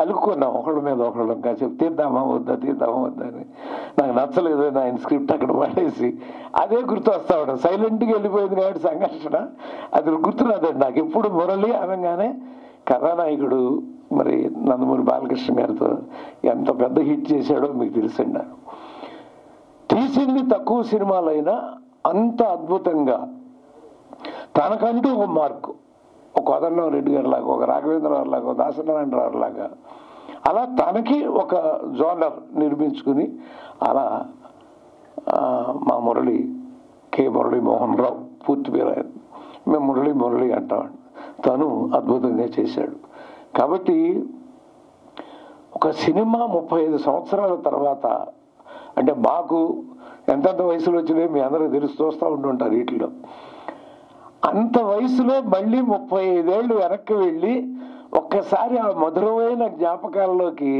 అలుక్కున్నాం ఒకళ్ళ మీద ఒకళ్ళం, కాసేపు తీద్దామా వద్దా అని. నాకు నచ్చలేదు ఆయన స్క్రిప్ట్ అక్కడ పడేసి అదే గుర్తు వస్తా ఉంటాం. సైలెంట్గా వెళ్ళిపోయింది కాబట్టి సంఘర్షణ అది గుర్తురాదండి నాకు ఎప్పుడు. మురళి అనగానే కథానాయకుడు మరి నందమూరి బాలకృష్ణ గారితో ఎంత పెద్ద హిట్ చేశాడో మీకు తెలుసండి. నాకు తీసింది తక్కువ సినిమాలైనా అంత అద్భుతంగా తనకంటూ ఒక మార్కు, ఒక కోదండరాం రెడ్డి గారి లాగా, ఒక రాఘవేంద్రరావు లాగా, ఒక దాసనారాయణరావు లాగా అలా తనకి ఒక జోనర్ నిర్మించుకుని అలా మా మురళి మురళీమోహన్ రావు పూర్తి పేరు, మేము మురళి అంటామండి. తను అద్భుతంగా చేశాడు. కాబట్టి ఒక సినిమా 35 సంవత్సరాల తర్వాత, అంటే మాకు ఎంతెంత వయసులో వచ్చినాయో మీ అందరికీ తెలిసి చూస్తూ ఉంటుంటారు వీటిలో, అంత వయసులో మళ్ళీ 35 ఏళ్ళు వెనక్కి వెళ్ళి ఒక్కసారి ఆ మధురమైన జ్ఞాపకాల్లోకి,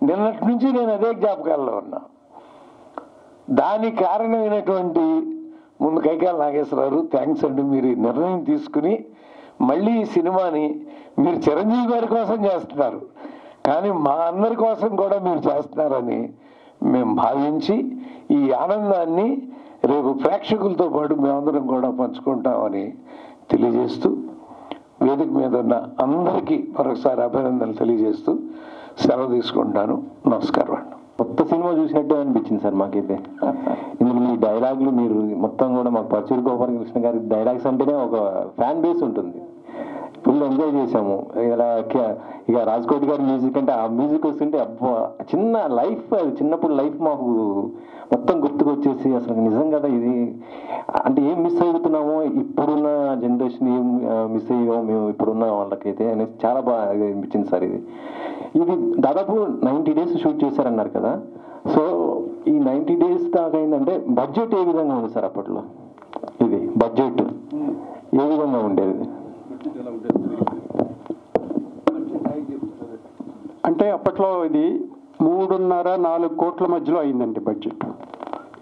నిన్నటి నుంచి నేను అదే జ్ఞాపకాల్లో ఉన్నా. దానికి కారణమైనటువంటి ముందు కైకాల నాగేశ్వరరావు థ్యాంక్స్ అండి, మీరు ఈ నిర్ణయం తీసుకుని మళ్ళీ ఈ సినిమాని మీరు చిరంజీవి గారి కోసం చేస్తున్నారు కానీ మా అందరి కోసం కూడా మీరు చేస్తున్నారని మేము భావించి ఈ ఆనందాన్ని రేపు ప్రేక్షకులతో పాటు మేమందరం కూడా పంచుకుంటామని తెలియజేస్తూ వేదిక మీద ఉన్న అందరికీ మరొకసారి అభినందనలు తెలియజేస్తూ సెలవు తీసుకుంటాను. నమస్కారం అండి. కొత్త సినిమా చూసినట్టే అనిపించింది సార్ మాకైతే. ఇందులో మీ డైలాగులు మీరు మొత్తం కూడా మాకు పరచూరి గోపాలకృష్ణ గారి డైలాగ్స్ అంటేనే ఒక ఫ్యాన్ బేస్ ఉంటుంది. ఫుల్ ఎంజాయ్ చేసాము. ఇలా ఇక రాజ్కోట్ గారి మ్యూజిక్ అంటే ఆ మ్యూజిక్ వస్తుంటే అబ్బా చిన్న లైఫ్, అది చిన్నప్పుడు లైఫ్ మాకు మొత్తం గుర్తుకొచ్చేసి అసలు నిజం కదా ఇది అంటే ఏం మిస్ అవుతున్నామో ఇప్పుడున్న జనరేషన్, ఏం మిస్ అయ్యామో మేము ఇప్పుడున్న వాళ్ళకైతే అనేది చాలా బాగా అనిపించింది సార్. ఇది దాదాపు 90 days షూట్ చేశారన్నారు కదా. సో ఈ 90 days దాకా అయిందంటే బడ్జెట్ ఏ విధంగా ఉంది సార్ అప్పట్లో? ఇది బడ్జెట్ ఏ విధంగా ఉండేది? అంటే అప్పట్లో ఇది 3.5-4 కోట్ల మధ్యలో అయిందండి బడ్జెట్.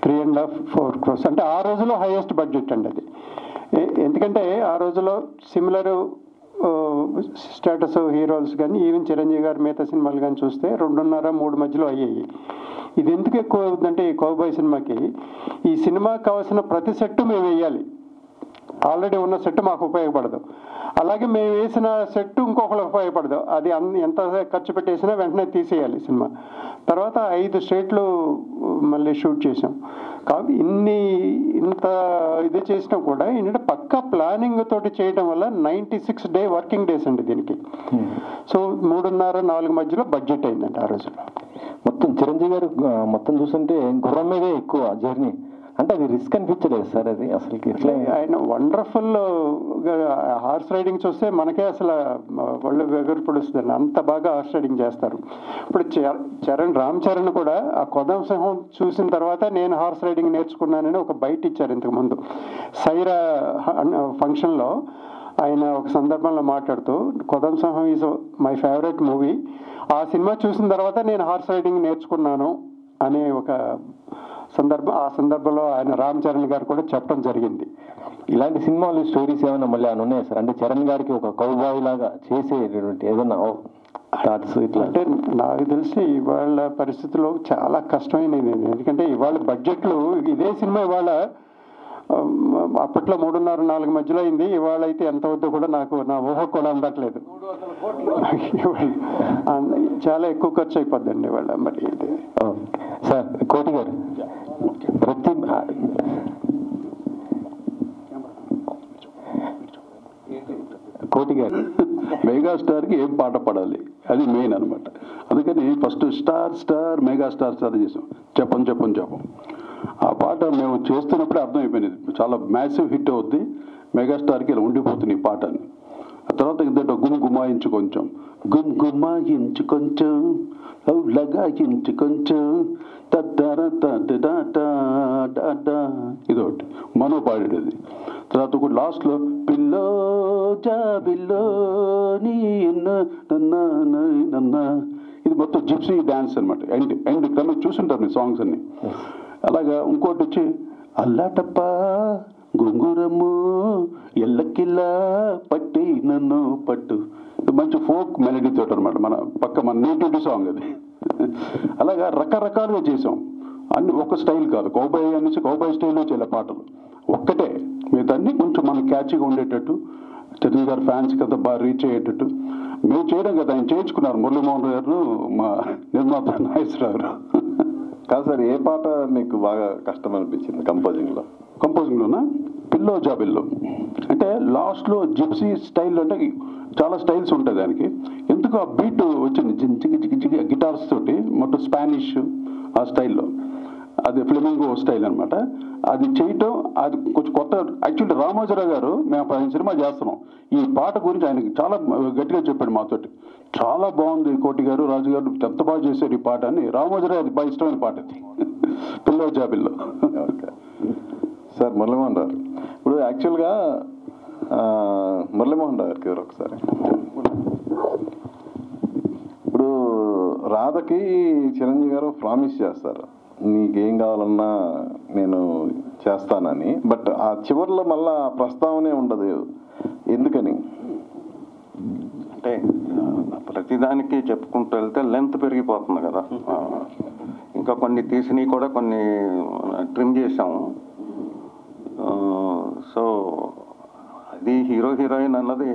3.5-4 crores అంటే ఆ రోజులో హైయెస్ట్ బడ్జెట్ అండి అది. ఎందుకంటే ఆ రోజులో సిమిలర్ స్టేటస్ హీరోస్ కానీ ఈవెన్ చిరంజీవి గారి మిగతా సినిమాలు కానీ చూస్తే 2.5-3 మధ్యలో అయ్యాయి. ఇది ఎందుకు ఎక్కువ అవుతుందంటే ఈ కౌబాయ్ సినిమాకి ఈ సినిమాకి కావాల్సిన ప్రతి సెట్ మేము వేయాలి. ఆల్రెడీ ఉన్న సెట్ మాకు ఉపయోగపడదు, అలాగే మేము వేసిన సెట్ ఇంకొకరికి ఉపయోగపడదు. అది ఎంత ఖర్చు పెట్టేసినా వెంటనే తీసేయాలి సినిమా. తర్వాత 5 స్టేట్లు మళ్ళీ షూట్ చేసాం. కాబట్టి ఇంత ఇది చేసినా కూడా ఏంటంటే పక్కా ప్లానింగ్ తోటి చేయడం వల్ల 96 day వర్కింగ్ డేస్ అండి దీనికి. సో 3.5-4 మధ్యలో బడ్జెట్ అయిందండి ఆ రోజుల్లో. మొత్తం చిరంజీవి గారు మొత్తం చూస్తుంటే గుర్రం మీదే ఎక్కువ జర్నీ. అంటే అది రిస్క్ అనిపించలేదు సార్ అది అసలుకి? ఆయన వండర్ఫుల్ హార్స్ రైడింగ్ చూస్తే మనకే అసలు ఒళ్ళు వెగురు పొడుస్తుంది, అంత బాగా హార్స్ రైడింగ్ చేస్తారు. ఇప్పుడు రామ్ చరణ్ కూడా ఆ కొదం సింహం చూసిన తర్వాత నేను హార్స్ రైడింగ్ నేర్చుకున్నానని ఒక బయట ఇచ్చారు ఇంతకుముందు. సైరా ఫంక్షన్లో ఆయన ఒక సందర్భంలో మాట్లాడుతూ కొదం సింహం ఈజ్ మై ఫేవరెట్ మూవీ, ఆ సినిమా చూసిన తర్వాత నేను హార్స్ రైడింగ్ నేర్చుకున్నాను అనే ఒక ఆ సందర్భంలో ఆయన రామ్ చరణ్ గారు కూడా చెప్పడం జరిగింది. ఇలాంటి సినిమాలు స్టోరీస్ ఏమైనా మళ్ళీ అని ఉన్నాయా సార్? అంటే చరణ్ గారికి ఒక కౌబాయ్ లాగా చేసేటువంటి ఏదన్నా థాట్స్ ఇట్లా? అంటే నాకు తెలిసి ఇవాళ పరిస్థితుల్లో చాలా కష్టమైనది. ఎందుకంటే ఇవాళ బడ్జెట్లు ఇదే సినిమా ఇవాళ అప్పట్లో 3.5-4 మధ్యలో అయింది. ఇవాళ అయితే ఎంత వద్దో కూడా నాకు నా ఊహ కూడా అందట్లేదు. చాలా ఎక్కువ ఖర్చు అయిపోద్దండి ఇవాళ. మరి ఇది సార్ కోటి గారు ప్రతి కోటి గారు మెగాస్టార్కి ఏం పాట పడాలి అది మెయిన్ అనమాట. అందుకని ఫస్ట్ స్టార్ మెగాస్టార్ చేసాం. చెప్పం ఆ పాట మేము చేస్తున్నప్పుడే అర్థమైపోయింది చాలా మ్యాసివ్ హిట్ అవుద్ది, మెగాస్టార్కి ఇలా ఉండిపోతుంది ఈ పాట అని. ఆ తర్వాత ఇంత గుమాయించు కొంచెం లగాయించు కొంచెం ఇదొకటి మనో పాడేది. తర్వాత ఒకటి లాస్ట్లో పిల్లో జాబిల్లో నీ ఇది మొత్తం జిప్సీ డ్యాన్స్ అనమాట. ఎండ్ క్రమేణా చూసుంటారు మీ సాంగ్స్ అన్ని. అలాగా ఇంకోటి వచ్చి అల్లాటప్ప గుంగురమ్ము ఎల్లకిల్లా పట్టి నన్ను పట్టు, మంచి ఫోక్ మెలడీ తోటి అనమాట. మన నేటివిటీ సాంగ్ అది. అలాగా రకరకాలుగా చేసాం అన్ని, ఒక స్టైల్ కాదు. కౌబాయ్ అనేసి కౌబాయ్ స్టైల్లో చేయలే పాటలు, ఒక్కటే. మిగతాన్ని కొంచెం మనకు క్యాచీగా ఉండేటట్టు, చిరంజీవి గారి ఫ్యాన్స్కి అంతా బాగా రీచ్ అయ్యేటట్టు మేము చేయడం కదా. ఆయన చేయించుకున్నారు మురళీమోహన్ గారు, మా నిర్మాత నాగేశ్వరరావు గారు. కాదు సార్, ఏ పాట మీకు బాగా కష్టం అనిపించింది కంపోజింగ్లోనా? పిల్లో జాబిల్లో అంటే లాస్ట్లో జిప్సీ స్టైల్ అంటే చాలా స్టైల్స్ ఉంటాయి దానికి. ఎందుకు ఆ బీట్ వచ్చింది జిగి గిటార్స్ తోటి, మొత్తం స్పానిష్ ఆ స్టైల్లో, అది ఫ్లెమింగో స్టైల్ అనమాట. అది చేయటం అది కొంచెం కొత్త. యాక్చువల్లీ రామోజీరావు గారు మేము 10 సినిమా చేస్తున్నాం, ఈ పాట గురించి ఆయనకి చాలా గట్టిగా చెప్పాడు మాతోటి. చాలా బాగుంది కోటి గారు, రాజు గారు ఎంత బాగా చేశారు ఈ పాట అని. రామోజీరావు అది బాగా ఇష్టమైన పాట అది, పిల్లో జాబిల్లో. సార్ మురళీమోహన్ రావు, ఇప్పుడు యాక్చువల్గా మురళీమోహన్ రావు గారికి ఒకసారి, ఇప్పుడు రాధకి చిరంజీవి గారు ప్రామిస్ చేస్తారు నీకేం కావాలన్నా నేను చేస్తానని, బట్ ఆ చివరిలో మళ్ళీ ప్రస్తావనే ఉండదు, ఎందుకని? అంటే ప్రతిదానికి చెప్పుకుంటూ వెళ్తే లెంత్ పెరిగిపోతుంది కదా. ఇంకా కొన్ని తీసినవి కూడా కొన్ని ట్రిమ్ చేసాము. సో అది హీరో హీరోయిన్ అన్నది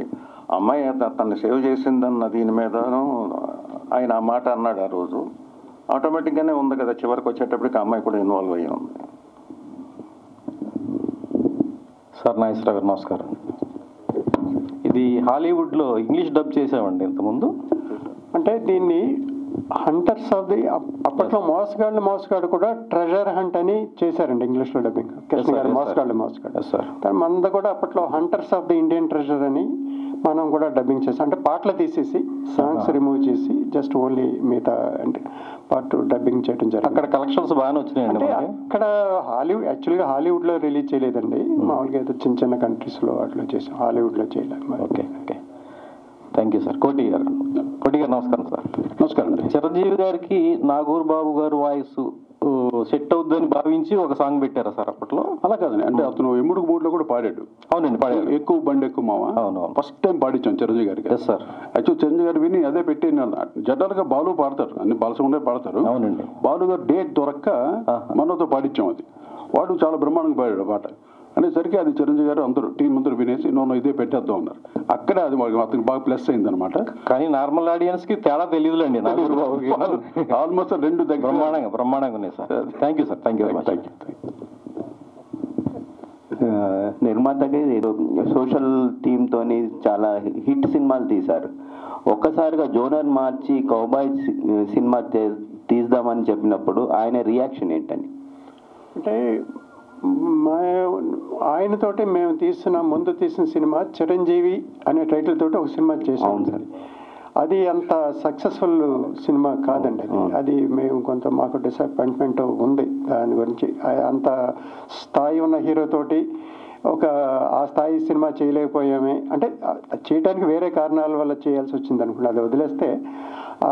అమ్మాయి తను సేవ్ చేసిందన్న దీని మీదను ఆయన ఆ మాట అన్నాడు ఆ రోజు. ఆటోమేటిక్గానే ఉంది కదా, చివరికి వచ్చేటప్పటికి ఆ అమ్మాయి కూడా ఇన్వాల్వ్ అయ్యి ఉంది. సార్ నాగేశ్వరరావు గారు నమస్కారం. ఇది హాలీవుడ్లో ఇంగ్లీష్ డబ్ చేసామండి ఇంతకుముందు. అంటే దీన్ని హంటర్స్ ఆఫ్ ది అప్పట్లో మోసగాడు కూడా ట్రెజర్ హంట్ అని చేశారండి ఇంగ్లీష్లో డబ్బింగ్. కృష్ణ గారు మోసగాడు సార్. మనది కూడా అప్పట్లో hunters of the Indian treasure అని మనం కూడా డబ్బింగ్ చేసాం. అంటే పాటలు తీసేసి సాంగ్స్ రిమూవ్ చేసి జస్ట్ ఓన్లీ మిగతా అంటే పార్ట్ డబ్బింగ్ చేయడం జరిగింది. అక్కడ కలెక్షన్స్ బాగానే వచ్చినాయండి. అంటే అక్కడ యాక్చువల్గా హాలీవుడ్లో రిలీజ్ చేయలేదండి, మామూలుగా ఏదో చిన్న చిన్న కంట్రీస్లో అట్లా చేసాం, హాలీవుడ్లో చేయలేదు. Okay thank you sir. కోటి గారు నమస్కారం సార్. నమస్కారం. చిరంజీవి గారికి నాగూర్ బాబు గారు వాయిస్ సెట్ అవుద్దని భావించి ఒక సాంగ్ పెట్టారా సార్ అప్పట్లో? అలా కాదండి, అంటే అతను ఎమ్ముడు మూడులో కూడా పాడాడు. అవునండి పాడాడు. ఎక్కువ బండి ఎక్కువ మావా. అవును. ఫస్ట్ టైం పాడించాం చిరంజీవి గారికి. Yes sir. యాక్చువల్ చిరంజీవి గారు విని అదే పెట్టి జనరల్గా బాలు పాడతారు, అన్ని బాలసుండే పాడతారు. అవునండి. బాలు గారు డేట్ దొరక్క మనతో పాడించాం. అది వాడు చాలా బ్రహ్మాండంగా పాడాడు పాట అనేసరికి అది చిరంజీవి గారు అందరూ టీం అందరూ వినేసి నన్ను ఇదే పెట్టేద్దాం అన్నారు. అక్కడే అది అతనికి బాగా ప్లస్ అయింది అనమాట. కానీ నార్మల్ ఆడియన్స్ కి తేడా తెలియదులేండి. ఆల్మోస్ట్ రెండు బ్రహ్మాండంగా ఉన్నాయి sir. Thank you sir. Thank you very much. నిర్మాతకి సోషల్ థీమ్తోని చాలా హిట్ సినిమాలు తీశారు. ఒక్కసారిగా జోనర్ మార్చి కౌబాయ్ సినిమా తీద్దామని చెప్పినప్పుడు ఆయన రియాక్షన్ ఏంటని? అంటే ఆయనతోటి మేము ముందు తీసిన సినిమా చిరంజీవి అనే టైటిల్ తోటి ఒక సినిమా చేసాం సార్. అది అంత సక్సెస్ఫుల్ సినిమా కాదండి. అది మేము కొంత మాకు డిసప్పాయింట్మెంట్ ఉంది దాని గురించి. అంత స్థాయి ఉన్న హీరోతోటి ఆ స్థాయి సినిమా చేయలేకపోయామే, అంటే చేయడానికి వేరే కారణాల వల్ల చేయాల్సి వచ్చింది అనుకుంటా. అది వదిలేస్తే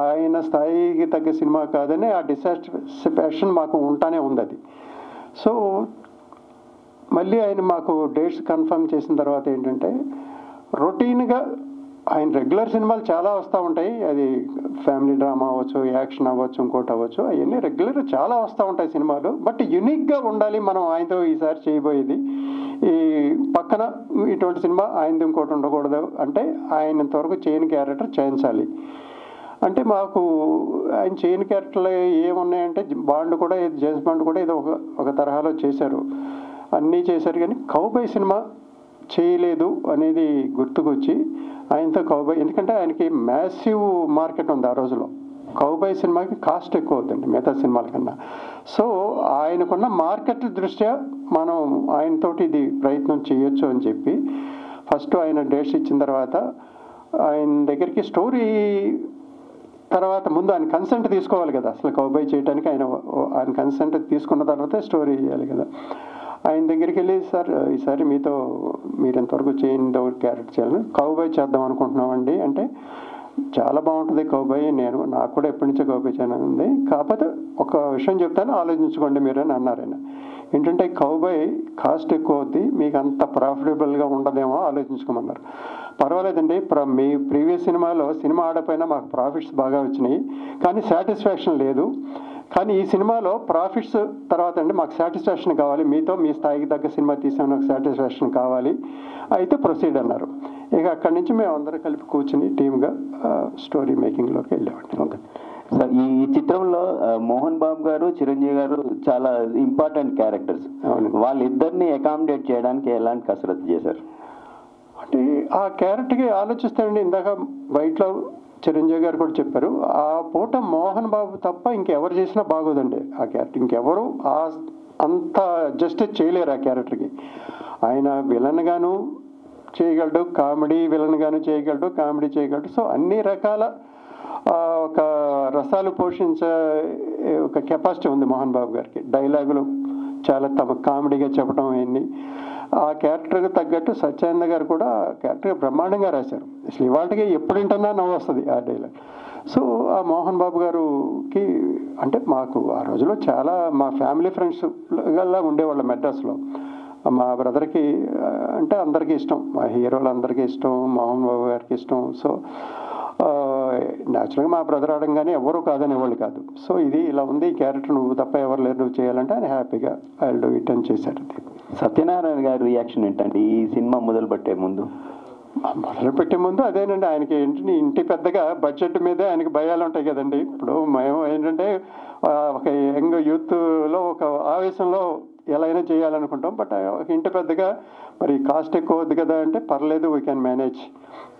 ఆయన స్థాయికి తగ్గ సినిమా కాదని ఆ డిసాటిస్ఫాక్షన్ మాకు ఉంటానే ఉంది. అది సో మళ్ళీ ఆయన మాకు డేట్స్ కన్ఫర్మ్ చేసిన తర్వాత ఏంటంటే రొటీన్గా ఆయన రెగ్యులర్ సినిమాలు చాలా వస్తూ ఉంటాయి. అది ఫ్యామిలీ డ్రామా అవ్వచ్చు, యాక్షన్ అవ్వచ్చు, ఇంకోటి అవ్వచ్చు, అవన్నీ రెగ్యులర్ చాలా వస్తూ ఉంటాయి సినిమాలు. బట్ యూనిక్గా ఉండాలి మనం ఆయనతో ఈసారి చేయబోయేది. ఈ పక్కన ఇటువంటి సినిమా ఆయనది ఇంకోటి ఉండకూడదు, అంటే ఆయన ఇంతవరకు చేయని క్యారెక్టర్ చేయించాలి. అంటే మాకు ఆయన చేయని క్యారెక్టర్లు ఏమున్నాయంటే బాండ్ కూడా, జేమ్స్ బాండ్ కూడా ఏదో ఒక తరహాలో చేశారు, అన్నీ చేశారు. కానీ కౌబాయ్ సినిమా చేయలేదు అనేది గుర్తుకొచ్చి ఆయనతో కౌబాయ్, ఎందుకంటే ఆయనకి మ్యాసివ్ మార్కెట్ ఉంది ఆ రోజులో. కౌబాయ్ సినిమాకి కాస్ట్ ఎక్కువ అవుతుంది మిగతా సినిమాల కన్నా. సో ఆయనకున్న మార్కెట్ దృష్ట్యా మనం ఆయనతోటి ఇది ప్రయత్నం చేయొచ్చు అని చెప్పి ఫస్ట్ ఆయన డేట్స్ ఇచ్చిన తర్వాత ఆయన దగ్గరికి స్టోరీ తర్వాత ముందు ఆయన కన్సెంట్ తీసుకోవాలి కదా అసలు కౌబాయ్ చేయడానికి. ఆయన కన్సెంట్ తీసుకున్న తర్వాతే స్టోరీ చేయాలి కదా. ఆయన దగ్గరికి వెళ్ళి సార్ ఈసారి మీరు ఎంతవరకు చేయండి క్యారెక్టర్ చేయాలని, కౌబాయ్ చేద్దాం అనుకుంటున్నామండి అంటే చాలా బాగుంటుంది కౌబాయ్, నాకు కూడా ఎప్పటి నుంచో కౌబాయ్ చేయాలని ఉంది, కాకపోతే ఒక విషయం చెప్తాను ఆలోచించుకోండి మీరు అని అన్నారు ఆయన. ఏంటంటే కౌబాయ్ కాస్ట్ ఎక్కువ అవుద్ది, మీకు అంత ప్రాఫిటబుల్గా ఉండదేమో ఆలోచించుకోమన్నారు. పర్వాలేదండి, మీ ప్రీవియస్ సినిమా ఆడపోయినా మాకు ప్రాఫిట్స్ బాగా వచ్చినాయి, కానీ సాటిస్ఫాక్షన్ లేదు. కానీ ఈ సినిమాలో ప్రాఫిట్స్ తర్వాత అండి మాకు సాటిస్ఫాక్షన్ కావాలి, మీతో మీ స్థాయికి తగ్గ సినిమా తీసామని ఒక సాటిస్ఫాక్షన్ కావాలి, అయితే ప్రొసీడ్ అన్నారు. ఇక అక్కడి నుంచి మేము అందరం కలిపి కూర్చుని టీమ్గా స్టోరీ మేకింగ్లోకి వెళ్ళామండి. ఓకే సార్, ఈ చిత్రంలో మోహన్ బాబు గారు, చిరంజీవి గారు చాలా ఇంపార్టెంట్ క్యారెక్టర్స్. వాళ్ళిద్దరిని అకామిడేట్ చేయడానికి ఎలాంటి కసరత్తు చేశారు? అంటే ఆ క్యారెక్టర్కి ఆలోచిస్తానండి, ఇందాక బయటలో చిరంజీవి గారు కూడా చెప్పారు, ఆ పూట మోహన్ బాబు తప్ప ఇంకెవరు చేసినా బాగోదండి ఆ క్యారెక్టర్. ఇంకెవరు అంత జస్టిస్ చేయలేరు ఆ క్యారెక్టర్కి. ఆయన విలన్ గాను చేయగలడు, కామెడీ విలన్ గాను చేయగలడు, కామెడీ చేయగలడు. సో అన్ని రకాల ఒక రసాలు పోషించే ఒక కెపాసిటీ ఉంది మోహన్ బాబు గారికి. డైలాగులు చాలా కామెడీగా చెప్పడం అవన్నీ. ఆ క్యారెక్టర్కి తగ్గట్టు సత్యానంద గారు కూడా క్యారెక్టర్ బ్రహ్మాండంగా రాశారు. అసలు ఇవాళకి ఎప్పుడు వింటున్నా నవ్వు వస్తుంది ఆ డైలాగ్. సో ఆ మోహన్ బాబు గారుకి అంటే మాకు ఆ రోజులో చాలా మా ఫ్యామిలీ ఫ్రెండ్స్ గల్లా ఉండేవాళ్ళం మెడ్రాస్లో. మా బ్రదర్కి అంటే అందరికీ ఇష్టం, మా హీరోలు అందరికీ ఇష్టం, మోహన్ బాబు గారికి ఇష్టం. సో న్యాచురల్గా మా బ్రదర్ ఆడంగానే ఎవరు కాదనేవాళ్ళు కాదు. సో ఇది ఇలా ఉంది, ఈ క్యారెక్టర్ నువ్వు తప్ప ఎవరు లేరు, నువ్వు చేయాలంటే ఆయన హ్యాపీగా ఐ డూ ఇట్ అని చేశారు. సత్యనారాయణ గారి రియాక్షన్ ఏంటండి ఈ సినిమా మొదలుపెట్టే ముందు? మొదలుపెట్టే ముందు అదేనండి, ఆయనకి ఏంటంటే ఇంటి పెద్దగా బడ్జెట్ మీదే ఆయనకి భయాలు ఉంటాయి కదండి. ఇప్పుడు మేము ఏంటంటే ఒక యంగ్ యూత్లో ఒక ఆవేశంలో ఎలా అయినా చేయాలనుకుంటాం. బట్ ఇంటి పెద్దగా మరి కాస్ట్ ఎక్కువ వద్దు కదా అంటే పర్లేదు, వీ క్యాన్ మేనేజ్.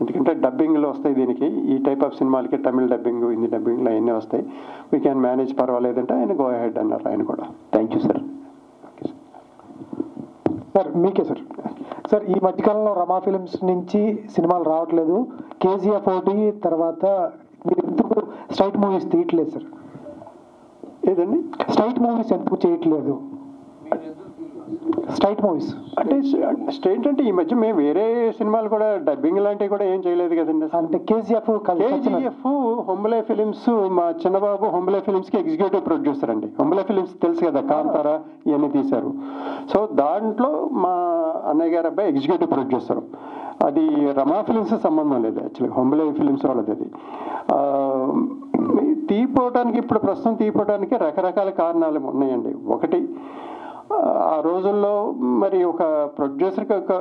ఎందుకంటే డబ్బింగ్లో వస్తాయి దీనికి, ఈ టైప్ ఆఫ్ సినిమాలకి తమిళ డబ్బింగ్, హిందీ డబ్బింగ్లో అవన్నీ వస్తాయి, వీ క్యాన్ మేనేజ్, పర్వాలేదంటే ఆయన గో హెడ్ అన్నారు ఆయన కూడా. Thank you sir. సార్ మీకే సార్. సార్ ఈ మధ్యకాలంలో రమా ఫిలిమ్స్ నుంచి సినిమాలు రావట్లేదు, కేజీఎఫ్ ఒకటి, తర్వాత మీరు ఎందుకు స్ట్రైట్ మూవీస్ తీయట్లేదు సార్? ఏదండి స్ట్రైట్ మూవీస్ ఎందుకు చేయట్లేదు? స్ట్రైట్ మూవీస్ అంటే స్ట్రైట్ అంటే ఈ మధ్య మేము వేరే సినిమాలు కూడా డబ్బింగ్ లాంటివి కూడా ఏం చేయలేదు కదండి. అంటే కేజీఎఫ్ హొంబలే ఫిలిమ్స్, మా చిన్నబాబు హొంబలే ఫిలిమ్స్కి ఎగ్జిక్యూటివ్ ప్రొడ్యూసర్ అండి. హొంబలే ఫిలిమ్స్ తెలుసు కదా, కాంతారా ఇవన్నీ తీశారు. సో దాంట్లో మా అన్నయ్య గారు అబ్బాయి ఎగ్జిక్యూటివ్ ప్రొడ్యూసర్. అది రమా ఫిలిమ్స్ సంబంధం లేదు, యాక్చువల్గా హొంబలే ఫిలిమ్స్ వాళ్ళది. అది తీపోవటానికి ఇప్పుడు ప్రస్తుతం తీపోవటానికి రకరకాల కారణాలు ఉన్నాయండి. ఒకటి, ఆ రోజుల్లో మరి ఒక ప్రొడ్యూసర్కి ఒక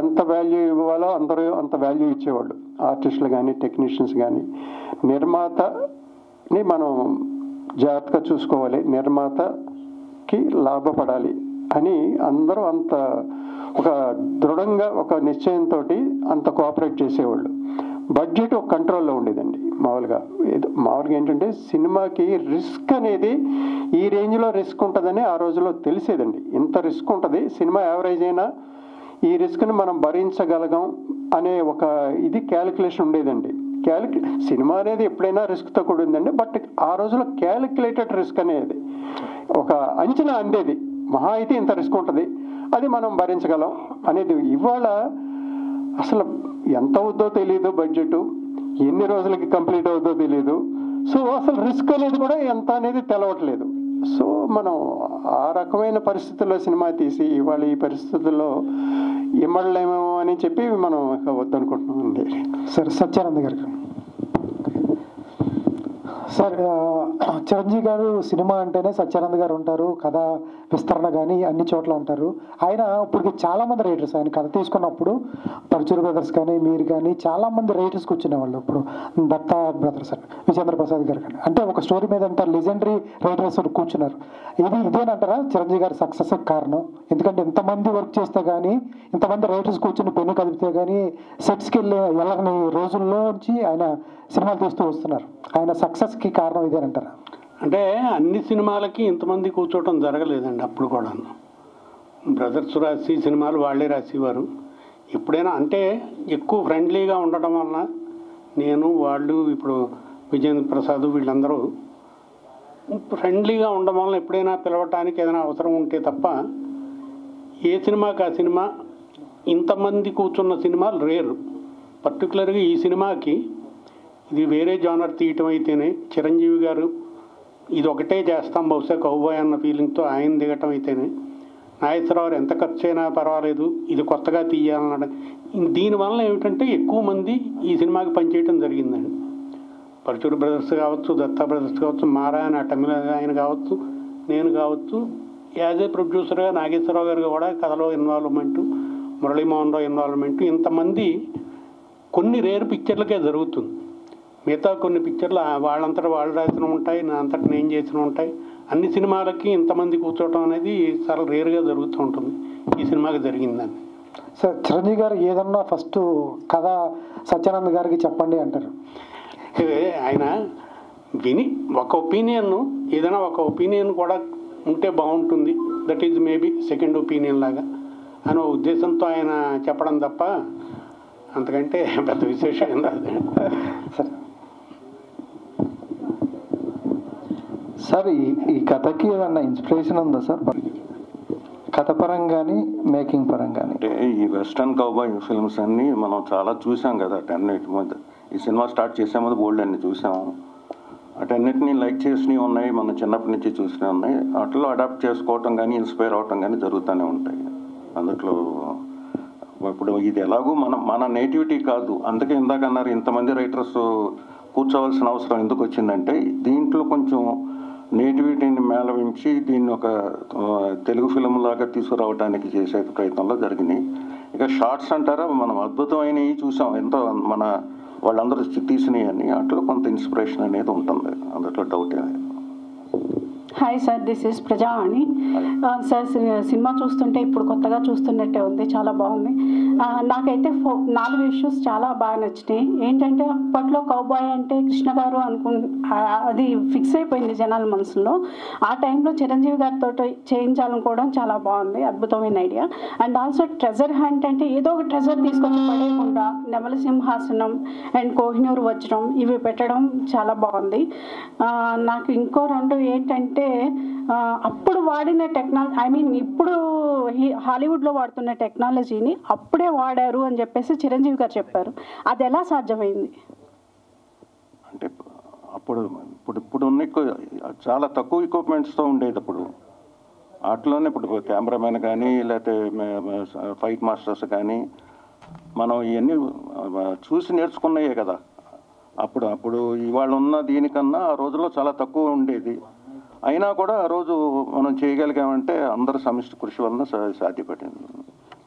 ఎంత వాల్యూ ఇవ్వాలో అందరూ అంత వాల్యూ ఇచ్చేవాళ్ళు, ఆర్టిస్టులు కానీ టెక్నీషియన్స్ కానీ. నిర్మాతని మనం జాగ్రత్తగా చూసుకోవాలి, నిర్మాతకి లాభపడాలి అని అందరూ అంత ఒక దృఢంగా ఒక నిశ్చయంతో అంత కోఆపరేట్ చేసేవాళ్ళు. బడ్జెట్ ఒక కంట్రోల్లో ఉండేదండి. మామూలుగా ఏంటంటే సినిమాకి రిస్క్ అనేది ఈ రేంజ్లో రిస్క్ ఉంటుందని ఆ రోజుల్లో తెలిసేదండి. ఇంత రిస్క్ ఉంటుంది, సినిమా యావరేజ్ అయినా ఈ రిస్క్ని మనం భరించగలగం అనే ఒక ఇది క్యాలిక్యులేషన్ ఉండేదండి. సినిమా అనేది ఎప్పుడైనా రిస్క్తో కూడిందండి, బట్ ఆ రోజుల్లో క్యాలిక్యులేటెడ్ రిస్క్ అనేది ఒక అంచనా అందేది. మహా అయితే ఇంత రిస్క్ ఉంటుంది, అది మనం భరించగలం అనేది. ఇవాళ అసలు ఎంత అవుద్దో తెలియదు, బడ్జెట్ ఎన్ని రోజులకి కంప్లీట్ అవుద్దో తెలియదు. సో అసలు రిస్క్ అనేది కూడా ఎంత అనేది తెలవట్లేదు. సో మనం ఆ రకమైన పరిస్థితుల్లో సినిమా తీసి ఇవాళ ఈ పరిస్థితుల్లో ఇమ్మడలేమో అని చెప్పి మనం వద్దనుకుంటున్నామండి. సార్ సత్యానంద గారు. సార్ చిరంజీవి గారు సినిమా అంటేనే సత్యానంద గారు ఉంటారు, కథ విస్తరణ కానీ అన్ని చోట్ల ఉంటారు. ఆయన ఇప్పుడు చాలామంది రైటర్స్, ఆయన కథ తీసుకున్నప్పుడు పరచూరు బ్రదర్స్ కానీ మీరు కానీ చాలామంది రైటర్స్ కూర్చునేవాళ్ళు. ఇప్పుడు దత్తా బ్రదర్స్ అని, విజేంద్ర ప్రసాద్ గారు కానీ, అంటే ఒక స్టోరీ మీద అంతా లెజెండరీ రైటర్స్ కూర్చున్నారు. ఇదేనంటారా చిరంజీవి గారి సక్సెస్ కారణం? ఎందుకంటే ఇంతమంది వర్క్ చేస్తే కానీ, ఇంతమంది రైటర్స్ కూర్చుని పెన్ను కదిపితే కానీ సెట్స్కి వెళ్ళని రోజుల్లో నుంచి ఆయన సినిమాలు తీస్తూ వస్తున్నారు. ఆయన సక్సెస్కి కారణం ఇదేనంటారా? అంటే అన్ని సినిమాలకి ఇంతమంది కూర్చోవటం జరగలేదండి. అప్పుడు కూడా బ్రదర్స్ రాసి సినిమాలు వాళ్ళే రాసేవారు. ఎప్పుడైనా అంటే ఎక్కువ ఫ్రెండ్లీగా ఉండటం వలన నేను వాళ్ళు ఇప్పుడు విజేంద్ర ప్రసాద్ వీళ్ళందరూ ఫ్రెండ్లీగా ఉండడం వలన ఎప్పుడైనా పిలవటానికి ఏదైనా అవసరం ఉంటే తప్ప ఏ సినిమాకి ఆ సినిమా ఇంతమంది కూర్చున్న సినిమాలు రేరు. పర్టికులర్గా ఈ సినిమాకి ఇది వేరే జానర్ తీయటం అయితేనే చిరంజీవి గారు ఇది ఒకటే చేస్తాం బహుశా కౌబాయ్ అన్న ఫీలింగ్తో ఆయన దిగటం అయితేనే, నాగేశ్వరరావు ఎంత ఖర్చు అయినా పర్వాలేదు ఇది కొత్తగా తీయాలన్నాడు. దీనివల్ల ఏమిటంటే ఎక్కువ మంది ఈ సినిమాకి పనిచేయటం జరిగిందండి. పరచూరు బ్రదర్స్ కావచ్చు, దత్తా బ్రదర్స్ కావచ్చు, మారాయణ తమిళ ఆయన కావచ్చు, నేను కావచ్చు, యాజ్ ఏ ప్రొడ్యూసర్గా నాగేశ్వరరావు గారు కూడా కథలో ఇన్వాల్వ్మెంటు, మురళీమోహన్ రావు ఇన్వాల్వ్మెంటు, ఇంతమంది కొన్ని రేర్ పిక్చర్లకే జరుగుతుంది. మిగతా కొన్ని పిక్చర్లు వాళ్ళంతటా వాళ్ళు రాసిన ఉంటాయి, నా అంతటా నేను చేసిన ఉంటాయి. అన్ని సినిమాలకి ఇంతమంది కూర్చోవటం అనేది చాలా రేరుగా జరుగుతూ ఉంటుంది. ఈ సినిమాకి జరిగిందని. సార్ చిరంజీవి గారు ఏదన్నా ఫస్ట్ కథ సత్యానంద్ గారికి చెప్పండి అంటారు. ఆయన విని ఒక ఒపీనియన్, ఏదైనా ఒక ఒపీనియన్ కూడా ఉంటే బాగుంటుంది, that is maybe second opinion లాగా అనే ఉద్దేశంతో ఆయన చెప్పడం తప్ప అంతకంటే పెద్ద విశేషం ఏం రాదు. సార్ ఈ కథకి ఏదన్నా ఇన్స్పిరేషన్ ఉందా సార్? కథ పరంగా కానీ మేకింగ్ పరంగా కానీ? అంటే ఈ వెస్టర్న్ కౌబాయ్ ఫిల్మ్స్ అన్నీ మనం చాలా చూసాం కదా, అటన్నిటి మీద ఈ సినిమా స్టార్ట్ చేసే ముందు బోల్డ్ అన్ని చూసాము. అటన్నిటిని లైక్ చేసినవి ఉన్నాయి, మనం చిన్నప్పటి నుంచి చూసినవి ఉన్నాయి. వాటిలో అడాప్ట్ చేసుకోవటం కానీ ఇన్స్పైర్ అవటం కానీ జరుగుతూనే ఉంటాయి. అందులో ఇప్పుడు ఇది ఎలాగూ మన నేటివిటీ కాదు, అందుకే ఇందాక అన్నారు ఇంతమంది రైటర్స్ కూర్చోవలసిన అవసరం ఎందుకు వచ్చిందంటే దీంట్లో కొంచెం నేటివిటీని మేళవించి దీన్ని ఒక తెలుగు ఫిలిం లాగా తీసుకురావడానికి చేసే ప్రయత్నంలో జరిగినాయి. ఇక షార్ట్స్ అంటారా, మనం అద్భుతమైనవి చూసాం, ఎంతో మన వాళ్ళందరూ తీసినవి అని. అట్లా కొంత ఇన్స్పిరేషన్ అనేది ఉంటుంది, అందులో డౌట్ అనేది. Hi sir, this is Prajavani. Sir cinema చూస్తుంటే ఇప్పుడు కొత్తగా చూస్తున్నట్టే ఉంది, చాలా బాగుంది. నాకైతే 4 ఇష్యూస్ చాలా బాగా నచ్చినాయి. ఏంటంటే అప్పట్లో కౌబాయ్ అంటే కృష్ణ గారు అది ఫిక్స్ అయిపోయింది జనాల మనసులో. ఆ టైంలో చిరంజీవి గారితో చేయించాలనుకోవడం చాలా బాగుంది, అద్భుతమైన idea. And also treasure hunt అంటే ఏదో ఒక ట్రెజర్ తీసుకొచ్చి పడేయకుండా నెమల సింహాసనం అండ్ కోహినూరు వజ్రం ఇవి పెట్టడం చాలా బాగుంది. నాకు ఇంకో 2 ఏంటంటే అప్పుడు వాడిన టెక్నాలజీ, ఇప్పుడు హాలీవుడ్లో వాడుతున్న టెక్నాలజీని అప్పుడే వాడారు అని చెప్పేసి చిరంజీవి గారు చెప్పారు. అది ఎలా సాధ్యమైంది? అంటే ఇప్పుడు ఉన్న చాలా తక్కువ ఎక్విప్మెంట్స్తో ఉండేది. అప్పుడు వాటిలోనే ఇప్పుడు కెమెరామెన్ కానీ లేకపోతే ఫైట్ మాస్టర్స్ కానీ మనం ఇవన్నీ చూసి నేర్చుకున్నాయే కదా. అప్పుడు ఇవాళ ఉన్న దీనికన్నా ఆ రోజుల్లో చాలా తక్కువ ఉండేది. అయినా కూడా ఆ రోజు మనం చేయగలిగామంటే అందరి సమిష్టి కృషి వలన సాధ్యపడింది.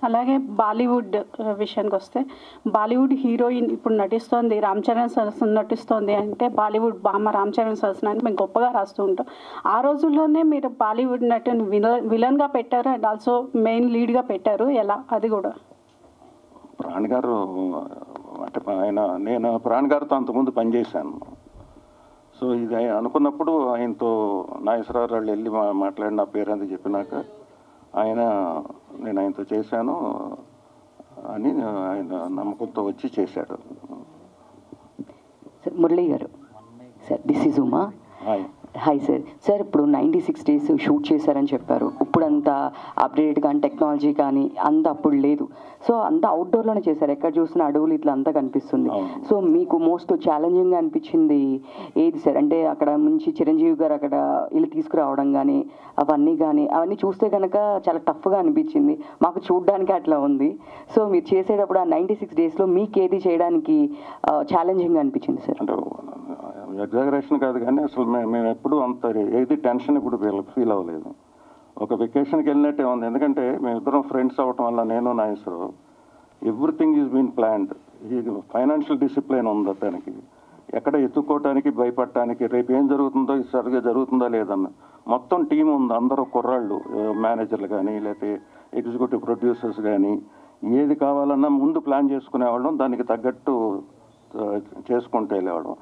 అలాగే బాలీవుడ్ విషయానికి వస్తే బాలీవుడ్ హీరోయిన్ ఇప్పుడు నటిస్తోంది, రామ్ చరణ్ సరసన నటిస్తోంది అంటే బాలీవుడ్ బామ్మ రామ్ చరణ్ సరసన అని మేము గొప్పగా రాస్తూ ఉంటాం. ఆ రోజుల్లోనే మీరు బాలీవుడ్ నటుని విలన్గా పెట్టారు అండ్ ఆల్సో మెయిన్ లీడ్గా పెట్టారు, ఎలా అది కూడా? ప్రాణ్ గారు అంటే నేను ప్రాణ్ గారితో అంతకుముందు పనిచేశాను. సో ఇది అనుకున్నప్పుడు ఆయనతో నాగేశ్వరరావు వాళ్ళు వెళ్ళి మాట్లాడి నా పేరు అది చెప్పినాక నేను ఆయనతో చేశాను అని ఆయన నమ్మకంతో వచ్చి చేశాడు. సార్ మురళీ గారు, sir this is Uma. Hi sir. Sir ఇప్పుడు 96 days షూట్ చేశారని చెప్పారు. ఇప్పుడు అంత అప్డేట్ కానీ టెక్నాలజీ కానీ అంత అప్పుడు లేదు. సో అంతా అవుట్డోర్లోనే చేశారు, ఎక్కడ చూసినా అడవులు ఇట్లా అంతా కనిపిస్తుంది. సో మీకు మోస్ట్ ఛాలెంజింగ్గా అనిపించింది ఏది సార్? అంటే అక్కడ నుంచి చిరంజీవి గారు అక్కడ ఇల్లు తీసుకురావడం కానీ అవన్నీ చూస్తే కనుక చాలా టఫ్గా అనిపించింది, మాకు చూడడానికి అట్లా ఉంది. సో మీరు చేసేటప్పుడు ఆ 96 daysలో మీకు ఏది చేయడానికి ఛాలెంజింగ్గా అనిపించింది సార్? అంటే ఎగ్జాగరేషన్ కాదు కానీ అసలు మేము ఎప్పుడు అంత ఏది టెన్షన్ ఇప్పుడు ఫీల్ అవ్వలేదు. ఒక వెకేషన్కి వెళ్ళినట్టే ఉంది. ఎందుకంటే మేమిద్దరం ఫ్రెండ్స్ అవ్వటం వల్ల నేను Nageswararao everything is been planned. ఈ ఫైనాన్షియల్ డిసిప్లిన్ ఉంది దానికి, ఎక్కడ ఎత్తుక్కోవటానికి భయపడటానికి రేపు ఏం జరుగుతుందో ఇది సరిగ్గా జరుగుతుందా లేదన్న మొత్తం టీం ఉంది. అందరూ కుర్రాళ్ళు, మేనేజర్లు కానీ లేకపోతే ఎగ్జిక్యూటివ్ ప్రొడ్యూసర్స్ కానీ ఏది కావాలన్నా ముందు ప్లాన్ చేసుకునేవాళ్ళం, దానికి తగ్గట్టు చేసుకుంటూ వెళ్ళేవాళ్ళం.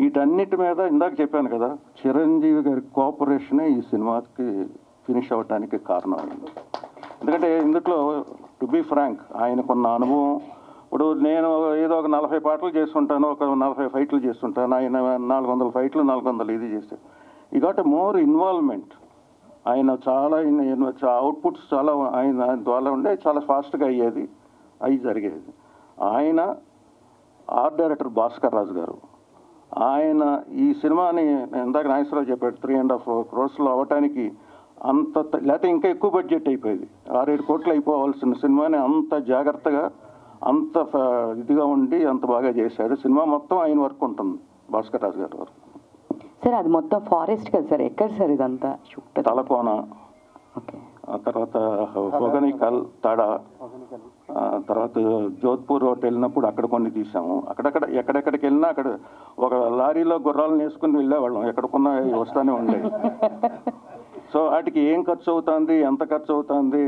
వీటన్నిటి మీద ఇందాక చెప్పాను కదా, చిరంజీవి గారి కోఆపరేషనే ఈ సినిమాకి ఫినిష్ అవ్వటానికి కారణం అయింది. ఎందుకంటే ఇందులో టు బీ ఫ్రాంక్ ఆయనకున్న అనుభవం, ఇప్పుడు నేను ఏదో ఒక 40 పాటలు చేస్తుంటాను, ఒక 40 ఫైట్లు చేస్తుంటాను, ఆయన 400 ఫైట్లు 400 ఇది చేస్తాడు. ఈ గాట్ మోర్ ఇన్వాల్వ్మెంట్. ఆయన చాలా అవుట్పుట్స్ చాలా ఆయన ద్వారా ఉండే చాలా ఫాస్ట్గా అవి జరిగేది. ఆయన ఆర్ట్ డైరెక్టర్ భాస్కర్ రాజు గారు, ఆయన ఈ సినిమాని ఇందాక నాగేశ్వరరావు చెప్పాడు 3.5 crores అవ్వటానికి అంత లేకపోతే ఇంకా ఎక్కువ బడ్జెట్ అయిపోయేది, 6-7 కోట్లు అయిపోవాల్సిన సినిమాని అంత జాగ్రత్తగా అంత ఇదిగా ఉండి అంత బాగా చేశాడు. సినిమా మొత్తం ఆయన వర్క్ ఉంటుంది, భాస్కర్ రాజు గారి వర్క్. సార్ అది మొత్తం ఫారెస్ట్ కదా సార్, ఎక్కడ సార్ ఇదంతా? తలకోన, ఆ తర్వాత హోగనికల్, తడ, తర్వాత జోధ్పూర్ ఒకటి వెళ్ళినప్పుడు అక్కడ కొన్ని తీసాము. ఎక్కడెక్కడికి వెళ్ళినా అక్కడ ఒక లారీలో గుర్రాలను వేసుకుని వెళ్ళేవాళ్ళం, ఎక్కడికున్నా వస్తూనే ఉండేవి. సో వాటికి ఏం ఖర్చు అవుతుంది, ఎంత ఖర్చు అవుతుంది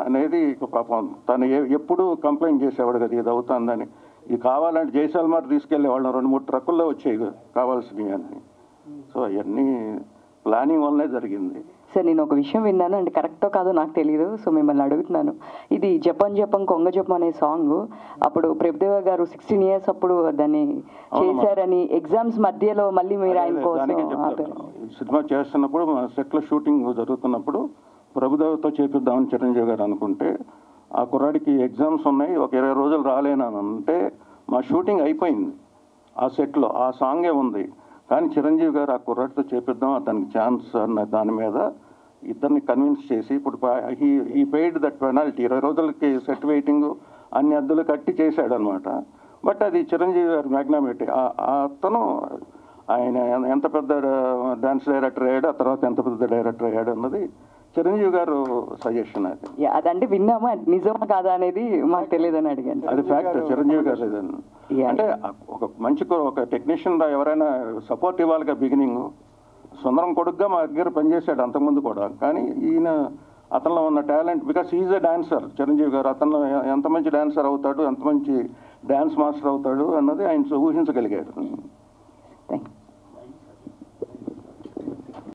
అనేది పాపం తను ఎప్పుడు కంప్లైంట్ చేసేవాడు కదా ఇది అవుతుందని. ఇది కావాలంటే జైసల్మార్ తీసుకెళ్ళేవాళ్ళం, 2-3 ట్రక్కుల్లో వచ్చేవి కావాల్సినవి అన్నీ. సో అవన్నీ ప్లానింగ్ వల్లనే జరిగింది. సార్ నేను ఒక విషయం విన్నాను, అంటే కరెక్టో కాదో నాకు తెలియదు, సో మిమ్మల్ని అడుగుతున్నాను. ఇది జపం జపం కొంగ జపం అనే సాంగ్ అప్పుడు ప్రభుదేవ గారు 16 years అప్పుడు దాన్ని చేశారని, ఎగ్జామ్స్ మధ్యలో మళ్ళీ మీరు ఆయన కోసం సినిమా చేస్తున్నప్పుడు సెట్లో షూటింగ్ జరుగుతున్నప్పుడు ప్రభుదేవతో చేపిద్దామని చిరంజీవి గారు అనుకుంటే ఆ కుర్రాడికి ఎగ్జామ్స్ ఉన్నాయి, ఒక 20 రోజులు రాలేనని అంటే మా షూటింగ్ అయిపోయింది ఆ సెట్లో, ఆ సాంగే ఉంది. కానీ చిరంజీవి గారు ఆ కుర్రాడితో చేపిద్దాం, అతనికి ఛాన్స్ అన్న దాని మీద ఇద్దరిని కన్విన్స్ చేసి ఇప్పుడు ఈ పెయిడ్ దట్ పెనాల్టీ 20 రోజులకి సెట్ వెయిటింగ్ అన్ని అద్దులు కట్టి చేశాడు అనమాట. బట్ అది చిరంజీవి గారు మ్యాగ్నామిటీ. అతను ఆయన ఎంత పెద్ద డాన్స్ డైరెక్టర్ అయ్యాడు, ఆ తర్వాత ఎంత పెద్ద డైరెక్టర్ అయ్యాడు అన్నది చిరంజీవి గారు సజెషన్. అది అదంటే విన్నామా, నిజమా కాదా అనేది మాకు తెలియదని అడిగాను. అది ఫ్యాక్ట్. చిరంజీవి గారు అంటే ఒక మంచి ఒక టెక్నీషియన్ ఎవరైనా సపోర్ట్ ఇవ్వాలిగా. బిగినింగ్ సుందరం కొడుకుగా మా దగ్గర పనిచేశాడు అంతకుముందు కూడా. కానీ ఈయన అతనిలో ఉన్న talent, because is a dancer Chiranjeevi గారు, అతను ఎంత మంచి డాన్సర్ అవుతాడు, ఎంత మంచి డాన్స్ మాస్టర్ అవుతాడు అన్నది ఆయన ఊహించగలిగాడు. Thank you.